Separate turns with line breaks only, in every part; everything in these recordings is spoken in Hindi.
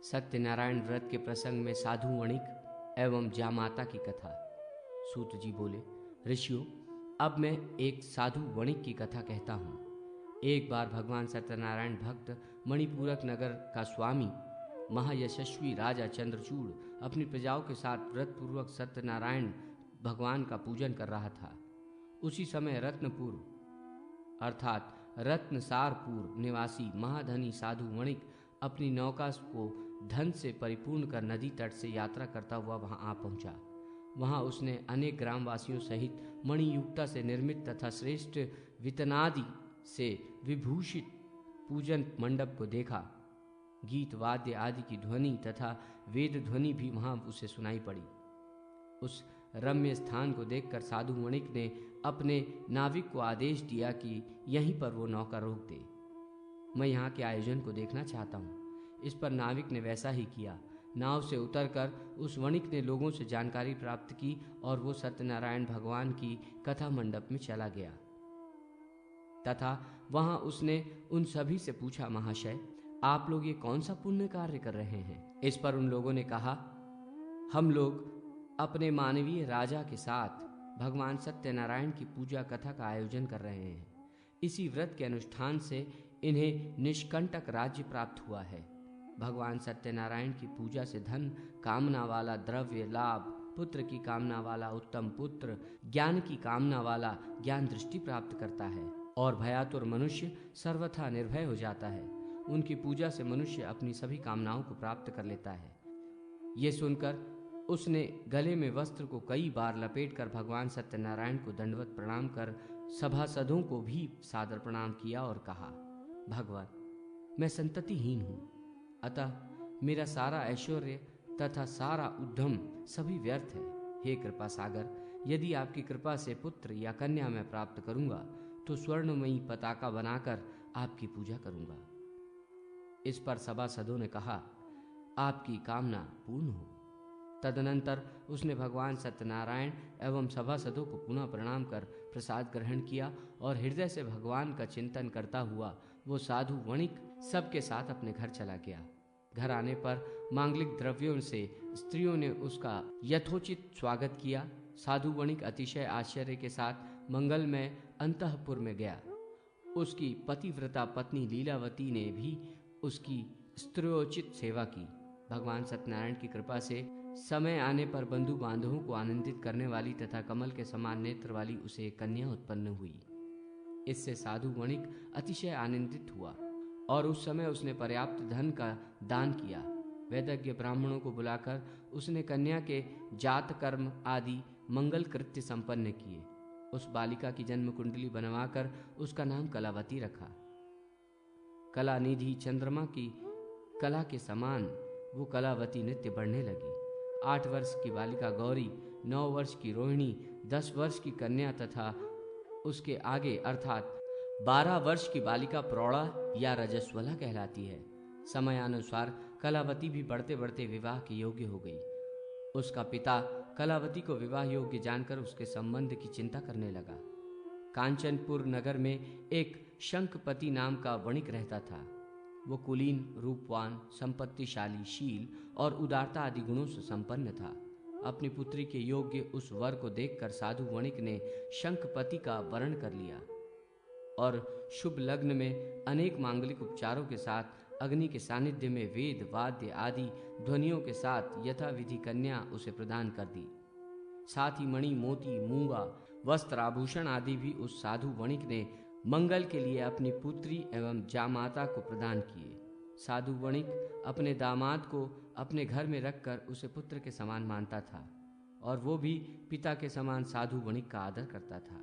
सत्यनारायण व्रत के प्रसंग में साधु वणिक एवं जामाता की कथा। सूत जी बोले, ऋषियों, अब मैं एक साधु वणिक की कथा कहता हूँ। एक बार भगवान सत्यनारायण भक्त मणिपूरक नगर का स्वामी महायशस्वी राजा चंद्रचूड़ अपनी प्रजाओं के साथ व्रतपूर्वक सत्यनारायण भगवान का पूजन कर रहा था। उसी समय रत्नपुर अर्थात रत्नसारपुर निवासी महाधनी साधु वणिक अपनी नौका को धन से परिपूर्ण कर नदी तट से यात्रा करता हुआ वहां आ पहुंचा। वहां उसने अनेक ग्रामवासियों सहित मणियुक्ता से निर्मित तथा श्रेष्ठ वितनादि से विभूषित पूजन मंडप को देखा। गीत वाद्य आदि की ध्वनि तथा वेद ध्वनि भी वहां उसे सुनाई पड़ी। उस रम्य स्थान को देखकर साधु वणिक ने अपने नाविक को आदेश दिया कि यहीं पर वो नौका रोक दे। मैं यहाँ के आयोजन को देखना चाहता हूँ। इस पर नाविक ने वैसा ही किया। नाव से उतरकर उस वणिक ने लोगों से जानकारी प्राप्त की और वो सत्यनारायण भगवान की कथा मंडप में चला गया तथा वहां उसने उन सभी से पूछा, महाशय, आप लोग ये कौन सा पुण्य कार्य कर रहे हैं? इस पर उन लोगों ने कहा, हम लोग अपने मानवीय राजा के साथ भगवान सत्यनारायण की पूजा कथा का आयोजन कर रहे हैं। इसी व्रत के अनुष्ठान से इन्हें निष्कंटक राज्य प्राप्त हुआ है। भगवान सत्यनारायण की पूजा से धन कामना वाला द्रव्य लाभ, पुत्र की कामना वाला उत्तम पुत्र, ज्ञान की कामना वाला ज्ञान दृष्टि प्राप्त करता है और भयातुर मनुष्य सर्वथा निर्भय हो जाता है। उनकी पूजा से मनुष्य अपनी सभी कामनाओं को प्राप्त कर लेता है। ये सुनकर उसने गले में वस्त्र को कई बार लपेटकर भगवान सत्यनारायण को दंडवत प्रणाम कर सभासदों को भी सादर प्रणाम किया और कहा, भगवान, मैं संततिहीन हूँ, अतः मेरा सारा ऐश्वर्य तथा सारा उद्यम सभी व्यर्थ है। हे कृपा सागर, यदि आपकी कृपा से पुत्र या कन्या मैं प्राप्त करूंगा तो स्वर्णमयी पताका बनाकर आपकी पूजा करूंगा। इस पर सभासदों ने कहा, आपकी कामना पूर्ण हो। तदनंतर उसने भगवान सत्यनारायण एवं सभासदों को पुनः प्रणाम कर प्रसाद ग्रहण किया और हृदय से भगवान का चिंतन करता हुआ वो साधु वणिक सबके साथ अपने घर चला गया। घर आने पर मांगलिक द्रव्यों से स्त्रियों ने उसका यथोचित स्वागत किया। साधु वणिक अतिशय आश्चर्य के साथ मंगलमय अंतःपुर में गया। उसकी पतिव्रता पत्नी लीलावती ने भी उसकी स्त्रियोचित सेवा की। भगवान सत्यनारायण की कृपा से समय आने पर बंधु बांधवों को आनंदित करने वाली तथा कमल के समान नेत्र वाली उसे एक कन्या उत्पन्न हुई। इससे साधु वणिक अतिशय आनंदित हुआ और उस समय उसने पर्याप्त धन का दान किया। वैदज्ञ ब्राह्मणों को बुलाकर उसने कन्या के जात कर्म आदि मंगल कृत्य संपन्न किए। उस बालिका की जन्म कुंडली बनवाकर उसका नाम कलावती रखा। कला निधि चंद्रमा की कला के समान वो कलावती नित्य बढ़ने लगी। 8 वर्ष की बालिका गौरी, 9 वर्ष की रोहिणी, 10 वर्ष की कन्या तथा उसके आगे अर्थात 12 वर्ष की बालिका प्रौढ़ा या रजस्वला कहलाती है। समयानुसार कलावती भी बढ़ते बढ़ते विवाह के योग्य हो गई। उसका पिता कलावती को विवाह योग्य जानकर उसके संबंध की चिंता करने लगा। कांचनपुर नगर में एक शंखपति नाम का वणिक रहता था। वो कुलीन, रूपवान, संपत्तिशाली, शील और उदारता आदि गुणों से संपन्न था। अपनी पुत्री के योग्य उस वर को देखकर साधु वणिक ने शंखपति का वरण कर लिया और शुभ लग्न में अनेक मांगलिक उपचारों के साथ अग्नि के सानिध्य में वेद वाद्य आदि ध्वनियों के साथ यथाविधि कन्या उसे प्रदान कर दी। साथ ही मणि, मोती, मूंगा, वस्त्र, आभूषण आदि भी उस साधु वणिक ने मंगल के लिए अपनी पुत्री एवं जामाता को प्रदान किए। साधु वणिक अपने दामाद को अपने घर में रखकर उसे पुत्र के समान मानता था और वो भी पिता के समान साधु वणिक का आदर करता था।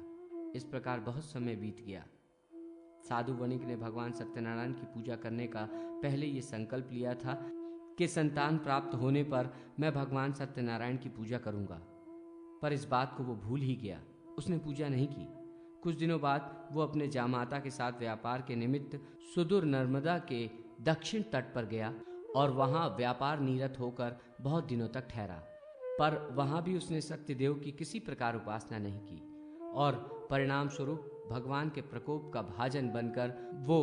इस प्रकार बहुत समय बीत गया। साधु वणिक ने भगवान सत्यनारायण की पूजा करने का पहले ये संकल्प लिया था कि संतान प्राप्त होने पर मैं भगवान सत्यनारायण की पूजा करूंगा, पर इस बात को वो भूल ही गया। उसने पूजा नहीं की। कुछ दिनों बाद वो अपने जामाता के साथ व्यापार के निमित्त सुदूर नर्मदा के दक्षिण तट पर गया और वहां व्यापार निरत होकर बहुत दिनों तक ठहरा, पर वहां भी उसने सत्यदेव की किसी प्रकार उपासना नहीं की और परिणाम स्वरूप भगवान के प्रकोप का भाजन बनकर वो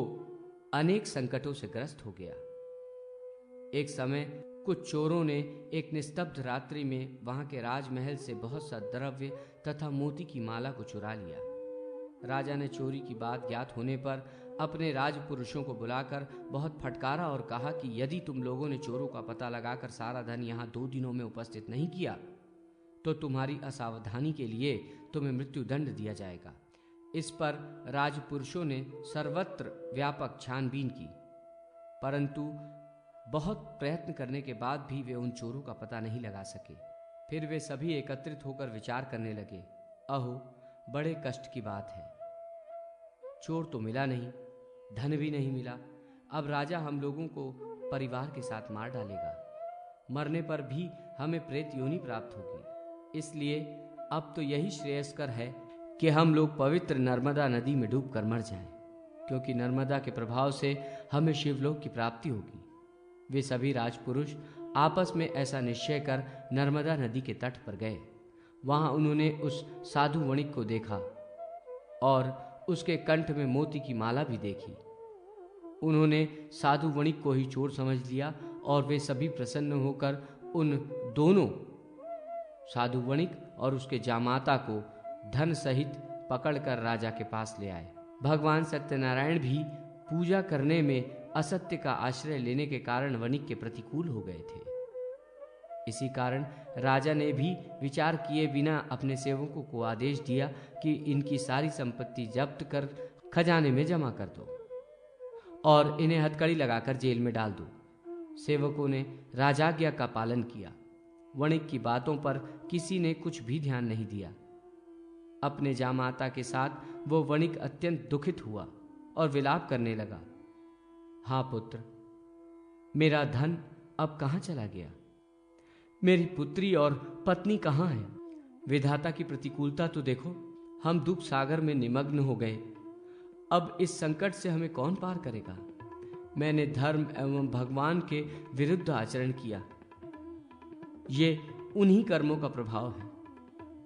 अनेक संकटों से ग्रस्त हो गया। एक समय कुछ चोरों ने एक निस्तब्ध रात्रि में वहां के राजमहल से बहुत सा द्रव्य तथा मोती की माला को चुरा लिया। राजा ने चोरी की बात ज्ञात होने पर अपने राजपुरुषों को बुलाकर बहुत फटकारा और कहा कि यदि तुम लोगों ने चोरों का पता लगाकर सारा धन यहाँ 2 दिनों में उपस्थित नहीं किया तो तुम्हारी असावधानी के लिए तुम्हें मृत्युदंड दिया जाएगा। इस पर राजपुरुषों ने सर्वत्र व्यापक छानबीन की, परंतु बहुत प्रयत्न करने के बाद भी वे उन चोरों का पता नहीं लगा सके। फिर वे सभी एकत्रित होकर विचार करने लगे, अहो बड़े कष्ट की बात है, चोर तो मिला नहीं, धन भी नहीं मिला। अब राजा हम लोगों को परिवार के साथ मार डालेगा, मरने पर भी हमें प्रेत योनि प्राप्त होगी। इसलिए अब तो यही श्रेयस्कर है कि हम लोग पवित्र नर्मदा नदी में डूबकर मर जाएं, क्योंकि नर्मदा के प्रभाव से हमें शिवलोक की प्राप्ति होगी। वे सभी राजपुरुष आपस में ऐसा निश्चय कर नर्मदा नदी के तट पर गए। वहां उन्होंने उस साधु वणिक को देखा और उसके कंठ में मोती की माला भी देखी। उन्होंने साधु वणिक को ही चोर समझ लिया और वे सभी प्रसन्न होकर उन दोनों साधु वणिक और उसके जामाता को धन सहित पकड़कर राजा के पास ले आए। भगवान सत्यनारायण भी पूजा करने में असत्य का आश्रय लेने के कारण वणिक के प्रतिकूल हो गए थे। इसी कारण राजा ने भी विचार किए बिना अपने सेवकों को आदेश दिया कि इनकी सारी संपत्ति जब्त कर खजाने में जमा कर दो और इन्हें हथकड़ी लगाकर जेल में डाल दो। सेवकों ने राजाज्ञा का पालन किया। वणिक की बातों पर किसी ने कुछ भी ध्यान नहीं दिया। अपने जामाता के साथ वो वणिक अत्यंत दुखित हुआ और विलाप करने लगा, हाँ पुत्र, मेरा धन अब कहाँ चला गया? मेरी पुत्री और पत्नी कहाँ है? विधाता की प्रतिकूलता तो देखो, हम दुख सागर में निमग्न हो गए। अब इस संकट से हमें कौन पार करेगा? मैंने धर्म एवं भगवान के विरुद्ध आचरण किया, ये उन्हीं कर्मों का प्रभाव है।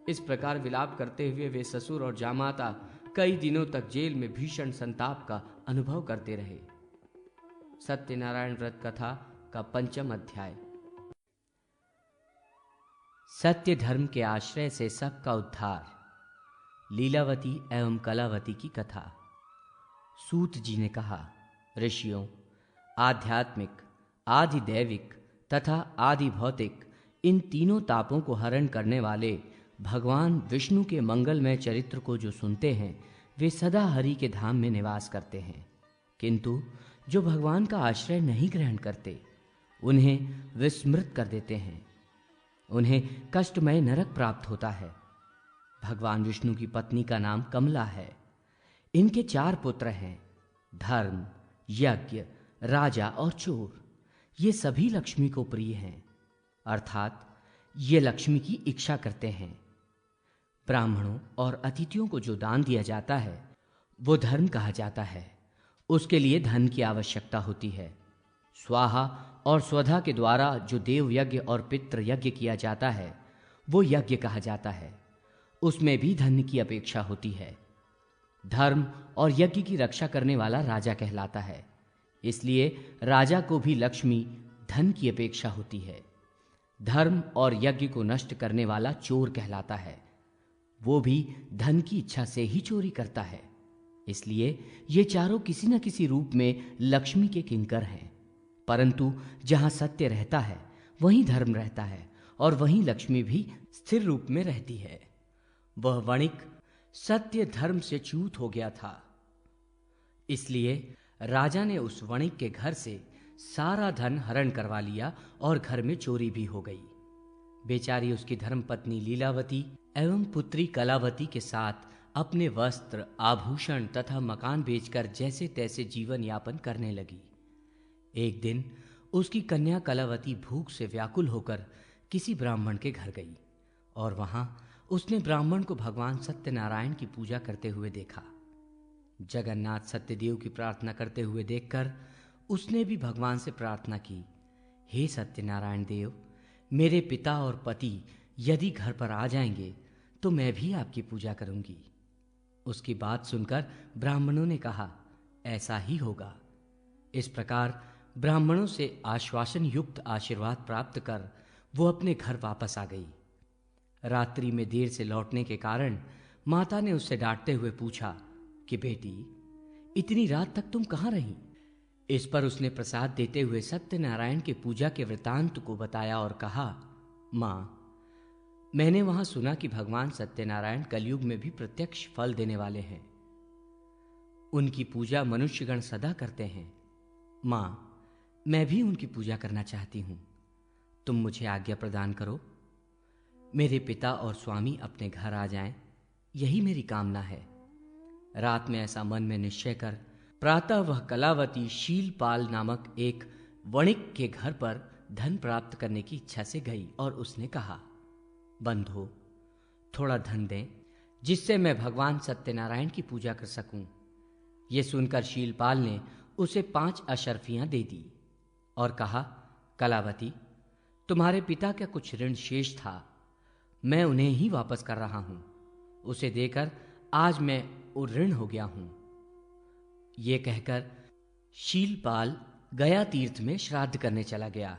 इस प्रकार विलाप करते हुए वे ससुर और जामाता कई दिनों तक जेल में भीषण संताप का अनुभव करते रहे। सत्यनारायण व्रत कथा का 5वां अध्याय। सत्य धर्म के आश्रय से सबका उद्धार। लीलावती एवं कलावती की कथा। सूत जी ने कहा, ऋषियों, आध्यात्मिक, आदि दैविक तथा आदि भौतिक इन तीनों तापों को हरण करने वाले भगवान विष्णु के मंगलमय चरित्र को जो सुनते हैं वे सदा हरि के धाम में निवास करते हैं, किंतु जो भगवान का आश्रय नहीं ग्रहण करते उन्हें विस्मृत कर देते हैं, उन्हें कष्टमय नरक प्राप्त होता है। भगवान विष्णु की पत्नी का नाम कमला है। इनके 4 पुत्र हैं, धर्म, यज्ञ, राजा और चोर। ये सभी लक्ष्मी को प्रिय हैं, अर्थात ये लक्ष्मी की इच्छा करते हैं। ब्राह्मणों और अतिथियों को जो दान दिया जाता है वो धर्म कहा जाता है। उसके लिए धन की आवश्यकता होती है। स्वाहा और स्वधा के द्वारा जो देव यज्ञ और पितृ यज्ञ किया जाता है वो यज्ञ कहा जाता है। उसमें भी धन की अपेक्षा होती है। धर्म और यज्ञ की रक्षा करने वाला राजा कहलाता है, इसलिए राजा को भी लक्ष्मी धन की अपेक्षा होती है। धर्म और यज्ञ को नष्ट करने वाला चोर कहलाता है, वो भी धन की इच्छा से ही चोरी करता है। इसलिए ये चारों किसी न किसी रूप में लक्ष्मी के किंकर हैं। परंतु जहां सत्य रहता है वहीं धर्म रहता है और वहीं लक्ष्मी भी स्थिर रूप में रहती है। वह वणिक सत्य धर्म से च्युत हो गया था, इसलिए राजा ने उस वणिक के घर से सारा धन हरण करवा लिया और घर में चोरी भी हो गई। बेचारी उसकी धर्मपत्नी लीलावती एवं पुत्री कलावती के साथ अपने वस्त्र, आभूषण तथा मकान बेचकर जैसे तैसे जीवन यापन करने लगी। एक दिन उसकी कन्या कलावती भूख से व्याकुल होकर किसी ब्राह्मण के घर गई और वहां उसने ब्राह्मण को भगवान सत्यनारायण की पूजा करते हुए देखा। जगन्नाथ सत्यदेव की प्रार्थना करते हुए देखकर उसने भी भगवान से प्रार्थना की, हे सत्यनारायण देव, मेरे पिता और पति यदि घर पर आ जाएंगे तो मैं भी आपकी पूजा करूंगी। उसकी बात सुनकर ब्राह्मणों ने कहा, ऐसा ही होगा। इस प्रकार ब्राह्मणों से आश्वासन युक्त आशीर्वाद प्राप्त कर वो अपने घर वापस आ गई। रात्रि में देर से लौटने के कारण माता ने उससे डांटते हुए पूछा कि बेटी, इतनी रात तक तुम कहाँ रही? इस पर उसने प्रसाद देते हुए सत्यनारायण के पूजा के वृतांत को बताया और कहा, माँ, मैंने वहां सुना कि भगवान सत्यनारायण कलयुग में भी प्रत्यक्ष फल देने वाले हैं। उनकी पूजा मनुष्यगण सदा करते हैं। माँ, मैं भी उनकी पूजा करना चाहती हूं। तुम मुझे आज्ञा प्रदान करो। मेरे पिता और स्वामी अपने घर आ जाएं, यही मेरी कामना है। रात में ऐसा मन में निश्चय कर प्रातः वह कलावती शीलपाल नामक एक वणिक के घर पर धन प्राप्त करने की इच्छा से गई और उसने कहा, बंधु, थोड़ा धन दें जिससे मैं भगवान सत्यनारायण की पूजा कर सकूं। यह सुनकर शीलपाल ने उसे 5 अशर्फियां दे दी और कहा, कलावती, तुम्हारे पिता का कुछ ऋण शेष था, मैं उन्हें ही वापस कर रहा हूं। उसे देकर आज मैं उऋण हो गया हूं। ये कहकर शीलपाल गया तीर्थ में श्राद्ध करने चला गया।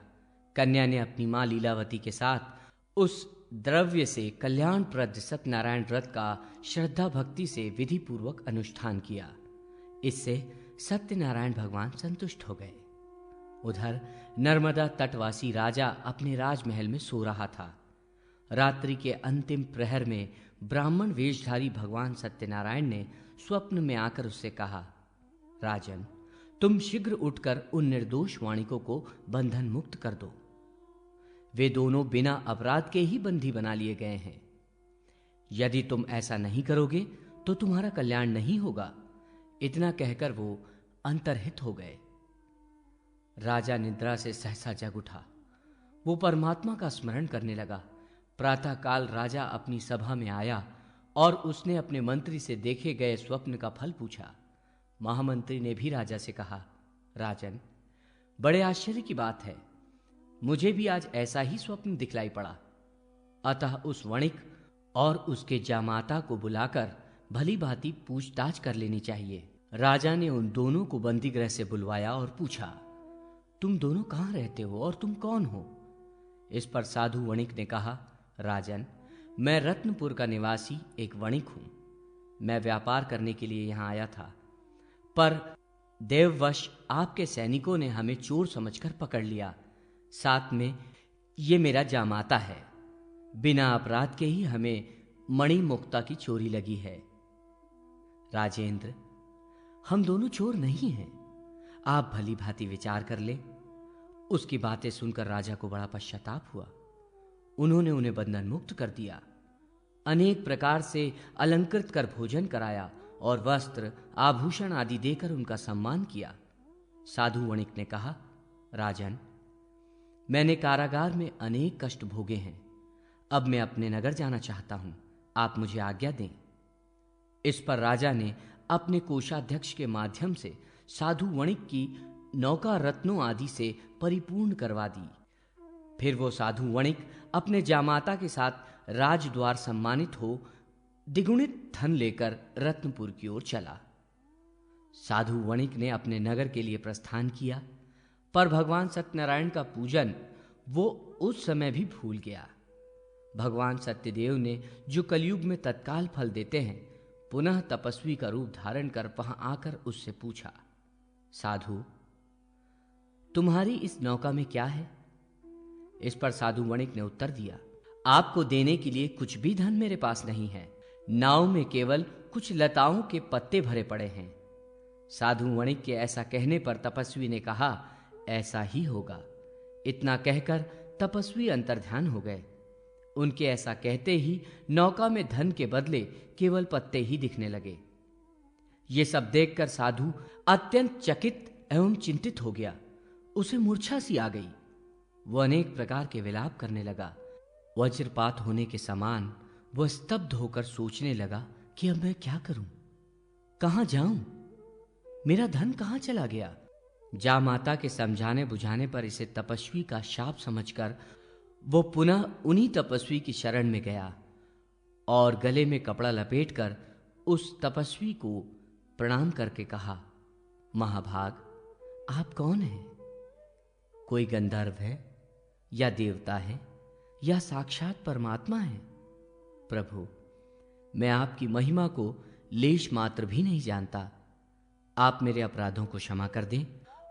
कन्या ने अपनी मां लीलावती के साथ उस द्रव्य से कल्याणप्रद सत्यनारायण व्रत का श्रद्धा भक्ति से विधि पूर्वक अनुष्ठान किया। इससे सत्यनारायण भगवान संतुष्ट हो गए। उधर नर्मदा तटवासी राजा अपने राजमहल में सो रहा था। रात्रि के अंतिम प्रहर में ब्राह्मण वेशधारी भगवान सत्यनारायण ने स्वप्न में आकर उससे कहा, राजन, तुम शीघ्र उठकर उन निर्दोष वाणिकों को बंधन मुक्त कर दो। वे दोनों बिना अपराध के ही बंदी बना लिए गए हैं। यदि तुम ऐसा नहीं करोगे तो तुम्हारा कल्याण नहीं होगा। इतना कहकर वो अंतर्हित हो गए। राजा निद्रा से सहसा जग उठा। वो परमात्मा का स्मरण करने लगा। प्रातःकाल राजा अपनी सभा में आया और उसने अपने मंत्री से देखे गए स्वप्न का फल पूछा। महामंत्री ने भी राजा से कहा, राजन, बड़े आश्चर्य की बात है, मुझे भी आज ऐसा ही स्वप्न दिखलाई पड़ा। अतः उस वणिक और उसके जामाता को बुलाकर भली भांति पूछताछ कर लेनी चाहिए। राजा ने उन दोनों को बंदीगृह से बुलवाया और पूछा, तुम दोनों कहाँ रहते हो और तुम कौन हो? इस पर साधु वणिक ने कहा, राजन, मैं रत्नपुर का निवासी एक वणिक हूं। मैं व्यापार करने के लिए यहां आया था, पर देववश आपके सैनिकों ने हमें चोर समझकर पकड़ लिया। साथ में ये मेरा जामाता है। बिना अपराध के ही हमें मणिमुक्ता की चोरी लगी है। राजेंद्र, हम दोनों चोर नहीं हैं। आप भली भांति विचार कर लें। उसकी बातें सुनकर राजा को बड़ा पश्चाताप हुआ। उन्होंने उन्हें बंधन मुक्त कर दिया, अनेक प्रकार से अलंकृत कर भोजन कराया और वस्त्र आभूषण आदि देकर उनका सम्मान किया। साधु वणिक ने कहा, राजन, मैंने कारागार में अनेक कष्ट भोगे हैं। अब मैं अपने नगर जाना चाहता हूं। आप मुझे आज्ञा दें। इस पर राजा ने अपने कोषाध्यक्ष के माध्यम से साधु वणिक की नौका रत्नों आदि से परिपूर्ण करवा दी। फिर वो साधु वणिक अपने जामाता के साथ राजद्वार सम्मानित हो द्विगुणित धन लेकर रत्नपुर की ओर चला। साधु वणिक ने अपने नगर के लिए प्रस्थान किया, पर भगवान सत्यनारायण का पूजन वो उस समय भी भूल गया। भगवान सत्यदेव ने जो कलयुग में तत्काल फल देते हैं, पुनः तपस्वी का रूप धारण कर वहां आकर उससे पूछा, साधु, तुम्हारी इस नौका में क्या है? इस पर साधु वणिक ने उत्तर दिया, आपको देने के लिए कुछ भी धन मेरे पास नहीं है। नाव में केवल कुछ लताओं के पत्ते भरे पड़े हैं। साधु वणिक के ऐसा कहने पर तपस्वी ने कहा, ऐसा ही होगा। इतना कहकर तपस्वी अंतर्ध्यान हो गए। उनके ऐसा कहते ही नौका में धन के बदले केवल पत्ते ही दिखने लगे। ये सब देखकर साधु अत्यंत चकित एवं चिंतित हो गया। उसे मूर्छा सी आ गई। वह अनेक प्रकार के विलाप करने लगा। वज्रपात होने के समान वह स्तब्ध होकर सोचने लगा कि अब मैं क्या करूं, कहां जाऊं, मेरा धन कहां चला गया। जामाता के समझाने बुझाने पर इसे तपस्वी का शाप समझकर वो पुनः उन्हीं तपस्वी की शरण में गया और गले में कपड़ा लपेटकर उस तपस्वी को प्रणाम करके कहा, महाभाग, आप कौन हैं? कोई गंधर्व है या देवता है या साक्षात परमात्मा है? प्रभु, मैं आपकी महिमा को लेश मात्र भी नहीं जानता। आप मेरे अपराधों को क्षमा कर दें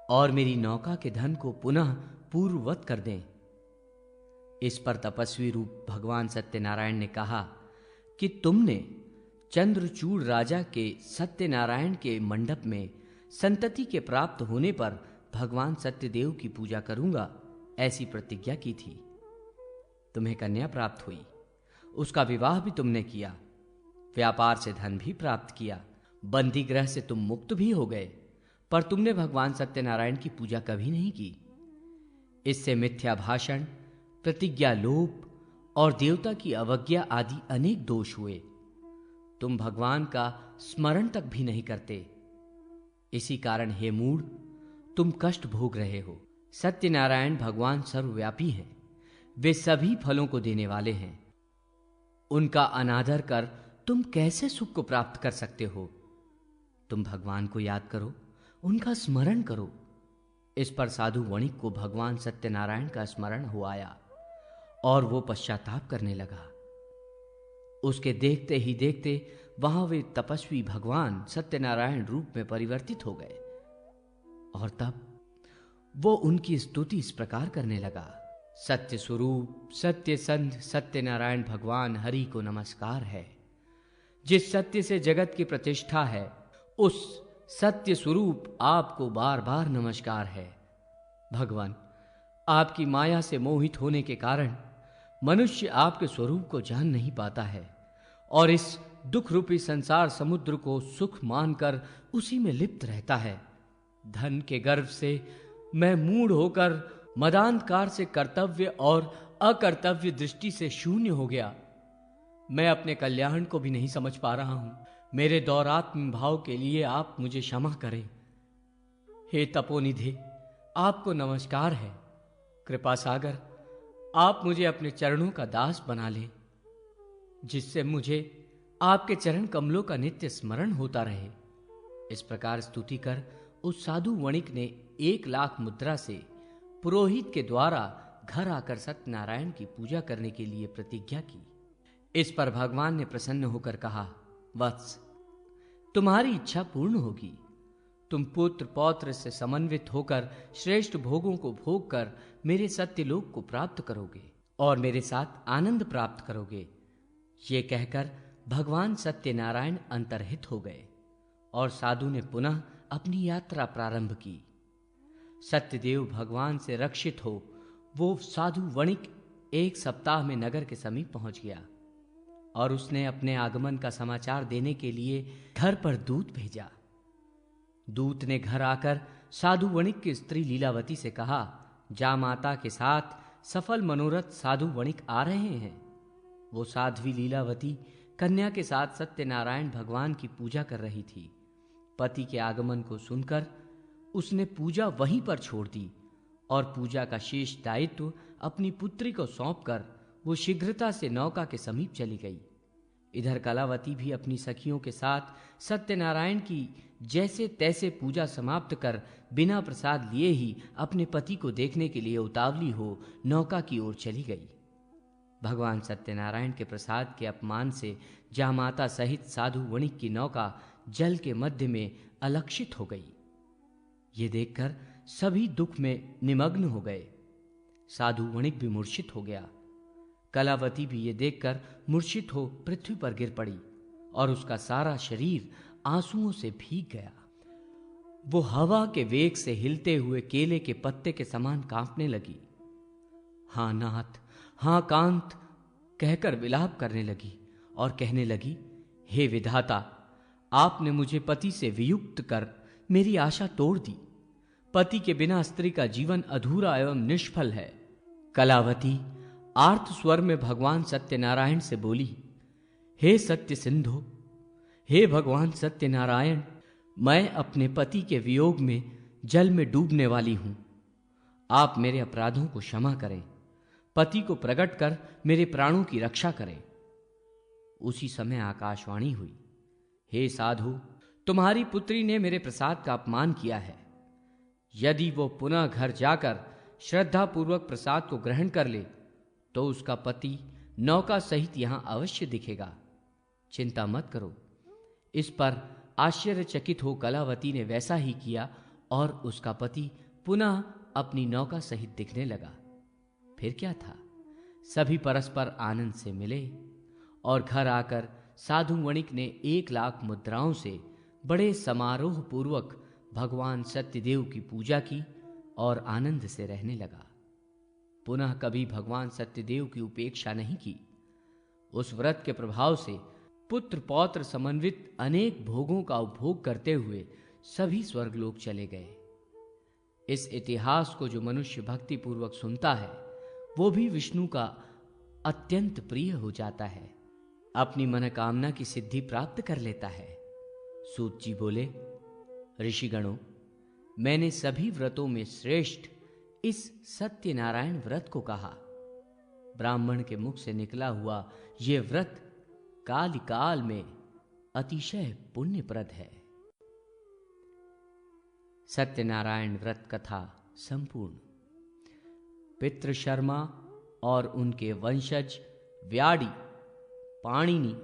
और मेरी नौका के धन को पुनः पूर्ववत कर दें। इस पर तपस्वी रूप भगवान सत्यनारायण ने कहा कि तुमने चंद्रचूड़ राजा के सत्यनारायण के मंडप में संतति के प्राप्त होने पर भगवान सत्यदेव की पूजा करूंगा ऐसी प्रतिज्ञा की थी। तुम्हें कन्या प्राप्त हुई, उसका विवाह भी तुमने किया, व्यापार से धन भी प्राप्त किया, बंदी गृह से तुम मुक्त भी हो गए, पर तुमने भगवान सत्यनारायण की पूजा कभी नहीं की। इससे मिथ्या भाषण, प्रतिज्ञा लोप और देवता की अवज्ञा आदि अनेक दोष हुए। तुम भगवान का स्मरण तक भी नहीं करते। इसी कारण हे मूढ़, तुम कष्ट भोग रहे हो। सत्यनारायण भगवान सर्वव्यापी हैं, वे सभी फलों को देने वाले हैं। उनका अनादर कर तुम कैसे सुख को प्राप्त कर सकते हो? तुम भगवान को याद करो, उनका स्मरण करो। इस पर साधु वणिक को भगवान सत्यनारायण का स्मरण हो आया और वो पश्चाताप करने लगा। उसके देखते ही देखते वहां वे तपस्वी भगवान सत्यनारायण रूप में परिवर्तित हो गए और तब वो उनकी स्तुति इस प्रकार करने लगा। सत्य स्वरूप, सत्य संध सत्यनारायण भगवान हरि को नमस्कार है। जिस सत्य से जगत की प्रतिष्ठा है, उस सत्य स्वरूप आपको बार बार नमस्कार है। भगवान, आपकी माया से मोहित होने के कारण मनुष्य आपके स्वरूप को जान नहीं पाता है और इस दुख रूपी संसार समुद्र को सुख मानकर उसी में लिप्त रहता है। धन के गर्व से मैं मूढ़ होकर मदांधकार से कर्तव्य और अकर्तव्य दृष्टि से शून्य हो गया। मैं अपने कल्याण को भी नहीं समझ पा रहा हूं। मेरे दौरात्म्य भाव के लिए आप मुझे क्षमा करें। हे तपोनिधे, आपको नमस्कार है। कृपा सागर, आप मुझे अपने चरणों का दास बना लें, जिससे मुझे आपके चरण कमलों का नित्य स्मरण होता रहे। इस प्रकार स्तुति कर उस साधु वणिक ने 1,00,000 मुद्रा से पुरोहित के द्वारा घर आकर सत्यनारायण की पूजा करने के लिए प्रतिज्ञा की। इस पर भगवान ने प्रसन्न होकर कहा, वत्स, तुम्हारी इच्छा पूर्ण होगी। तुम पुत्र पौत्र से समन्वित होकर श्रेष्ठ भोगों को भोग कर मेरे सत्यलोक को प्राप्त करोगे और मेरे साथ आनंद प्राप्त करोगे। ये कहकर भगवान सत्यनारायण अंतर्हित हो गए और साधु ने पुनः अपनी यात्रा प्रारंभ की। सत्यदेव भगवान से रक्षित हो वो साधु वणिक 1 सप्ताह में नगर के समीप पहुंच गया और उसने अपने आगमन का समाचार देने के लिए घर पर दूत भेजा। दूत ने घर आकर साधु वणिक की स्त्री लीलावती से कहा, जामाता के साथ सफल मनोरथ साधु वणिक आ रहे हैं। वो साध्वी लीलावती कन्या के साथ सत्यनारायण भगवान की पूजा कर रही थी। पति के आगमन को सुनकर उसने पूजा वहीं पर छोड़ दी और पूजा का शेष दायित्व अपनी पुत्री को सौंपकर वो शीघ्रता से नौका के समीप चली गई। इधर कलावती भी अपनी सखियों के साथ सत्यनारायण की जैसे तैसे पूजा समाप्त कर बिना प्रसाद लिए ही अपने पति को देखने के लिए उतावली हो नौका की ओर चली गई। भगवान सत्यनारायण के प्रसाद के अपमान से जामाता सहित साधु वणिक की नौका जल के मध्य में अलक्षित हो गई। ये देखकर सभी दुख में निमग्न हो गए। साधु वणिक भी मूर्छित हो गया। कलावती भी ये देखकर मूर्छित हो पृथ्वी पर गिर पड़ी और उसका सारा शरीर आंसुओं से भीग गया। वो हवा के वेग से हिलते हुए केले के पत्ते के समान कांपने लगी। हाँ नाथ, हाँ कांत कहकर विलाप करने लगी और कहने लगी, हे विधाता, आपने मुझे पति से वियुक्त कर मेरी आशा तोड़ दी। पति के बिना स्त्री का जीवन अधूरा एवं निष्फल है। कलावती आर्त स्वर में भगवान सत्यनारायण से बोली, हे सत्य सिंधु, हे भगवान सत्यनारायण, मैं अपने पति के वियोग में जल में डूबने वाली हूं। आप मेरे अपराधों को क्षमा करें, पति को प्रकट कर मेरे प्राणों की रक्षा करें। उसी समय आकाशवाणी हुई, हे साधु, तुम्हारी पुत्री ने मेरे प्रसाद का अपमान किया है। यदि वो पुनः घर जाकर श्रद्धापूर्वक प्रसाद को ग्रहण कर ले तो उसका पति नौका सहित यहां अवश्य दिखेगा। चिंता मत करो। इस पर आश्चर्यचकित हो कलावती ने वैसा ही किया और उसका पति पुनः अपनी नौका सहित दिखने लगा। फिर क्या था, सभी परस्पर आनंद से मिले और घर आकर साधु वणिक ने 1,00,000 मुद्राओं से बड़े समारोह पूर्वक भगवान सत्यदेव की पूजा की और आनंद से रहने लगा। पुनः कभी भगवान सत्यदेव की उपेक्षा नहीं की। उस व्रत के प्रभाव से पुत्र पौत्र समन्वित अनेक भोगों का उपभोग करते हुए सभी स्वर्गलोक चले गए। इस इतिहास को जो मनुष्य भक्ति पूर्वक सुनता है वो भी विष्णु का अत्यंत प्रिय हो जाता है, अपनी मनोकामना की सिद्धि प्राप्त कर लेता है। सूत जी बोले, ऋषिगणों, मैंने सभी व्रतों में श्रेष्ठ इस सत्यनारायण व्रत को कहा। ब्राह्मण के मुख से निकला हुआ यह व्रत काल काल में अतिशय पुण्यप्रद है। सत्यनारायण व्रत कथा संपूर्ण। पितृशर्मा और उनके वंशज व्याडी, पाणिनि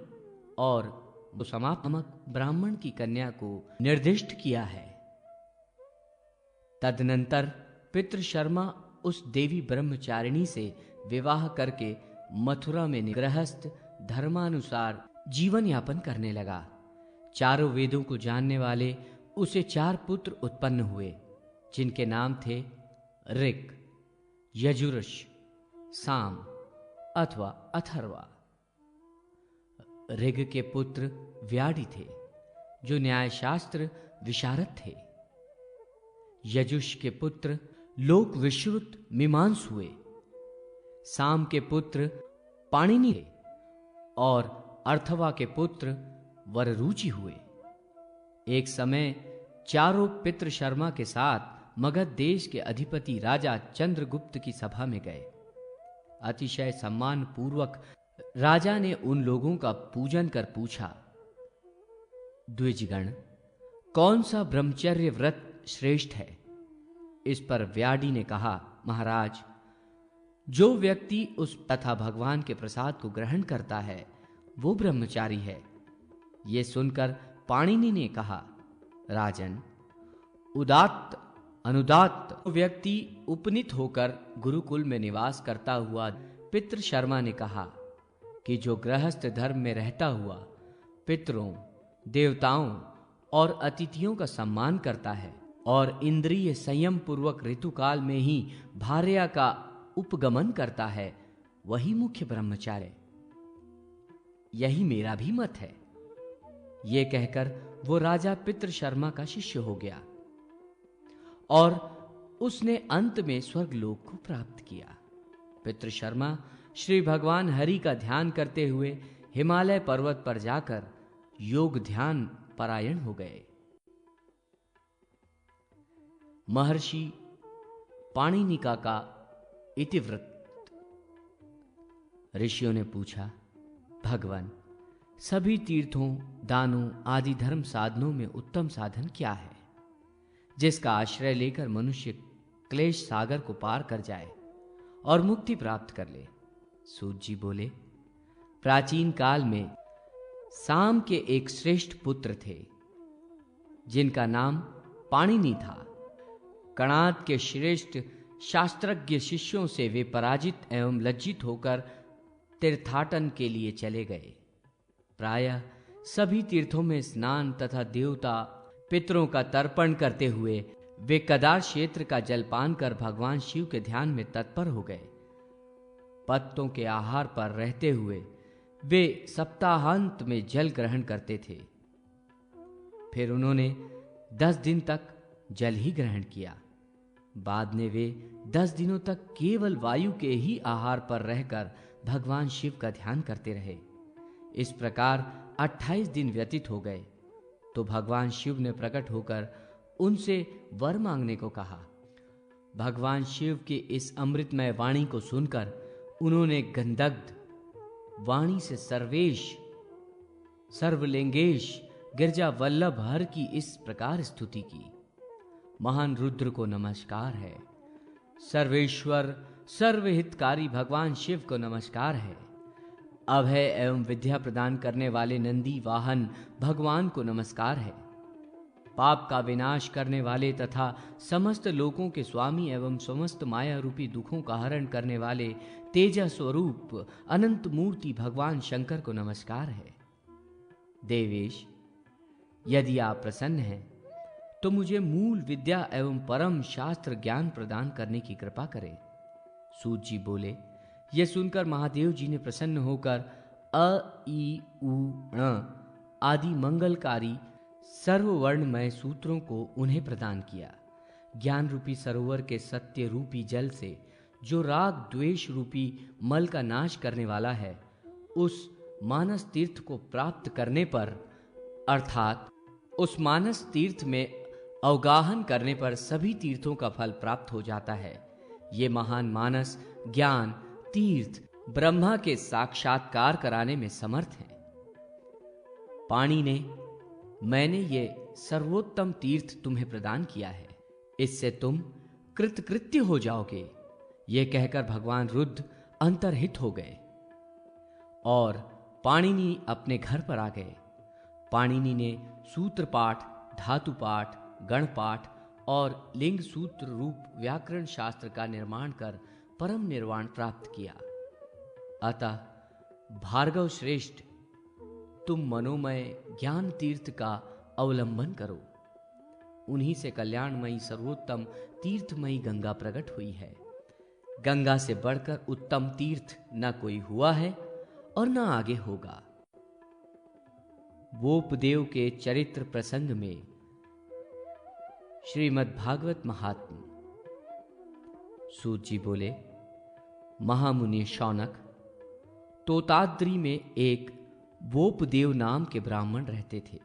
और समापमक ब्राह्मण की कन्या को निर्दिष्ट किया है। तदनंतर पितृशर्मा उस देवी ब्रह्मचारिणी से विवाह करके मथुरा में गृहस्थ धर्मानुसार जीवन यापन करने लगा। चारों वेदों को जानने वाले उसे 4 पुत्र उत्पन्न हुए, जिनके नाम थे ऋक्, यजुर्वेश, साम अथवा अथर्वा। ऋग के पुत्र व्याडी थे, जो न्यायशास्त्र विशारद थे। यजुष के पुत्र लोक विश्रुत मीमांस हुए। साम के पुत्र पाणिनि थे और अर्थवा के पुत्र वररुचि हुए। एक समय चारों पितृशर्मा के साथ मगध देश के अधिपति राजा चंद्रगुप्त की सभा में गए। अतिशय सम्मान पूर्वक राजा ने उन लोगों का पूजन कर पूछा, द्विजगण, कौन सा ब्रह्मचर्य व्रत श्रेष्ठ है? इस पर व्याडी ने कहा, महाराज, जो व्यक्ति उस तथा भगवान के प्रसाद को ग्रहण करता है वो ब्रह्मचारी है। ये सुनकर पाणिनि ने कहा, राजन, उदात्त अनुदात्त व्यक्ति उपनीत होकर गुरुकुल में निवास करता हुआ पितृशर्मा ने कहा कि जो गृहस्थ धर्म में रहता हुआ पितरों, देवताओं और अतिथियों का सम्मान करता है और इंद्रिय संयम पूर्वक ऋतुकाल में ही भार्या का उपगमन करता है, वही मुख्य ब्रह्मचार्य। यही मेरा भी मत है। ये कहकर वो राजा पितृशर्मा का शिष्य हो गया और उसने अंत में स्वर्गलोक को प्राप्त किया। पितृशर्मा श्री भगवान हरि का ध्यान करते हुए हिमालय पर्वत पर जाकर योग ध्यान परायण हो गए। महर्षि पाणिनिका का इतिवृत्त। ऋषियों ने पूछा, भगवान, सभी तीर्थों, दानों आदि धर्म साधनों में उत्तम साधन क्या है, जिसका आश्रय लेकर मनुष्य क्लेश सागर को पार कर जाए और मुक्ति प्राप्त कर ले? सूत जी बोले, प्राचीन काल में साम के एक श्रेष्ठ पुत्र थे, जिनका नाम पाणिनि था। कणाद के श्रेष्ठ शास्त्रज्ञ शिष्यों से वे पराजित एवं लज्जित होकर तीर्थाटन के लिए चले गए। प्रायः सभी तीर्थों में स्नान तथा देवता पितरों का तर्पण करते हुए वे कदार क्षेत्र का जलपान कर भगवान शिव के ध्यान में तत्पर हो गए। पत्तों के आहार पर रहते हुए वे सप्ताहांत में जल ग्रहण करते थे। फिर उन्होंने 10 दिन तक जल ही ग्रहण किया। बाद में वे 10 दिनों तक केवल वायु के ही आहार पर रहकर भगवान शिव का ध्यान करते रहे। इस प्रकार 28 दिन व्यतीत हो गए तो भगवान शिव ने प्रकट होकर उनसे वर मांगने को कहा। भगवान शिव की इस अमृतमय वाणी को सुनकर उन्होंने गंधग्ध वाणी से सर्वेश सर्वलिंगेश गिरजा वल्लभ हर की इस प्रकार स्तुति की, महान रुद्र को नमस्कार है। सर्वेश्वर सर्वहितकारी भगवान शिव को नमस्कार है। अभय एवं विद्या प्रदान करने वाले नंदी वाहन भगवान को नमस्कार है। पाप का विनाश करने वाले तथा समस्त लोकों के स्वामी एवं समस्त माया रूपी दुखों का हरण करने वाले तेजा स्वरूप अनंत मूर्ति भगवान शंकर को नमस्कार है। देवेश, यदि आप प्रसन्न हैं तो मुझे मूल विद्या एवं परम शास्त्र ज्ञान प्रदान करने की कृपा करें। सूत जी बोले। यह सुनकर महादेव जी ने प्रसन्न होकर अ ई उ ण आदि मंगलकारी सर्ववर्णमय सूत्रों को उन्हें प्रदान किया। ज्ञान रूपी सरोवर के सत्य रूपी जल से जो राग द्वेष रूपी मल का नाश करने वाला है, उस मानस तीर्थ को प्राप्त करने पर, अर्थात उस मानस तीर्थ में अवगाहन करने पर सभी तीर्थों का फल प्राप्त हो जाता है। ये महान मानस ज्ञान तीर्थ ब्रह्मा के साक्षात्कार कराने में समर्थ है। पाणी ने, मैंने ये सर्वोत्तम तीर्थ तुम्हें प्रदान किया है, इससे तुम कृतकृत्य हो जाओगे। ये कहकर भगवान रुद्र अंतर्हित हो गए और पाणिनि अपने घर पर आ गए। पाणिनि ने सूत्रपाठ, धातुपाठ, गणपाठ और लिंग सूत्र रूप व्याकरण शास्त्र का निर्माण कर परम निर्वाण प्राप्त किया। अतः भार्गव श्रेष्ठ, तुम मनोमय ज्ञान तीर्थ का अवलंबन करो। उन्हीं से कल्याणमयी सर्वोत्तम तीर्थमयी गंगा प्रकट हुई है। गंगा से बढ़कर उत्तम तीर्थ न कोई हुआ है और न आगे होगा। वोपदेव के चरित्र प्रसंग में श्रीमद् भागवत महात्म्य। सूत जी बोले, महामुनि शौनक, तोताद्री में एक वोपदेव नाम के ब्राह्मण रहते थे।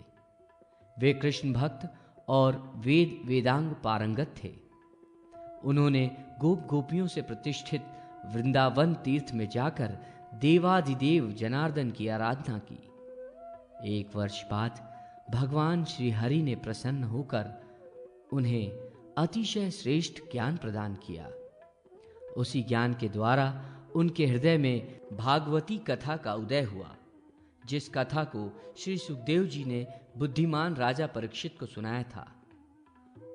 वे कृष्ण भक्त और वेदांग पारंगत थे। उन्होंने गोप गोपियों से प्रतिष्ठित वृंदावन तीर्थ में जाकर देवादिदेव जनार्दन की आराधना की। एक वर्ष बाद भगवान श्री हरि ने प्रसन्न होकर उन्हें अतिशय श्रेष्ठ ज्ञान प्रदान किया। उसी ज्ञान के द्वारा उनके हृदय में भागवती कथा का उदय हुआ, जिस कथा को श्री सुखदेव जी ने बुद्धिमान राजा परीक्षित को सुनाया था।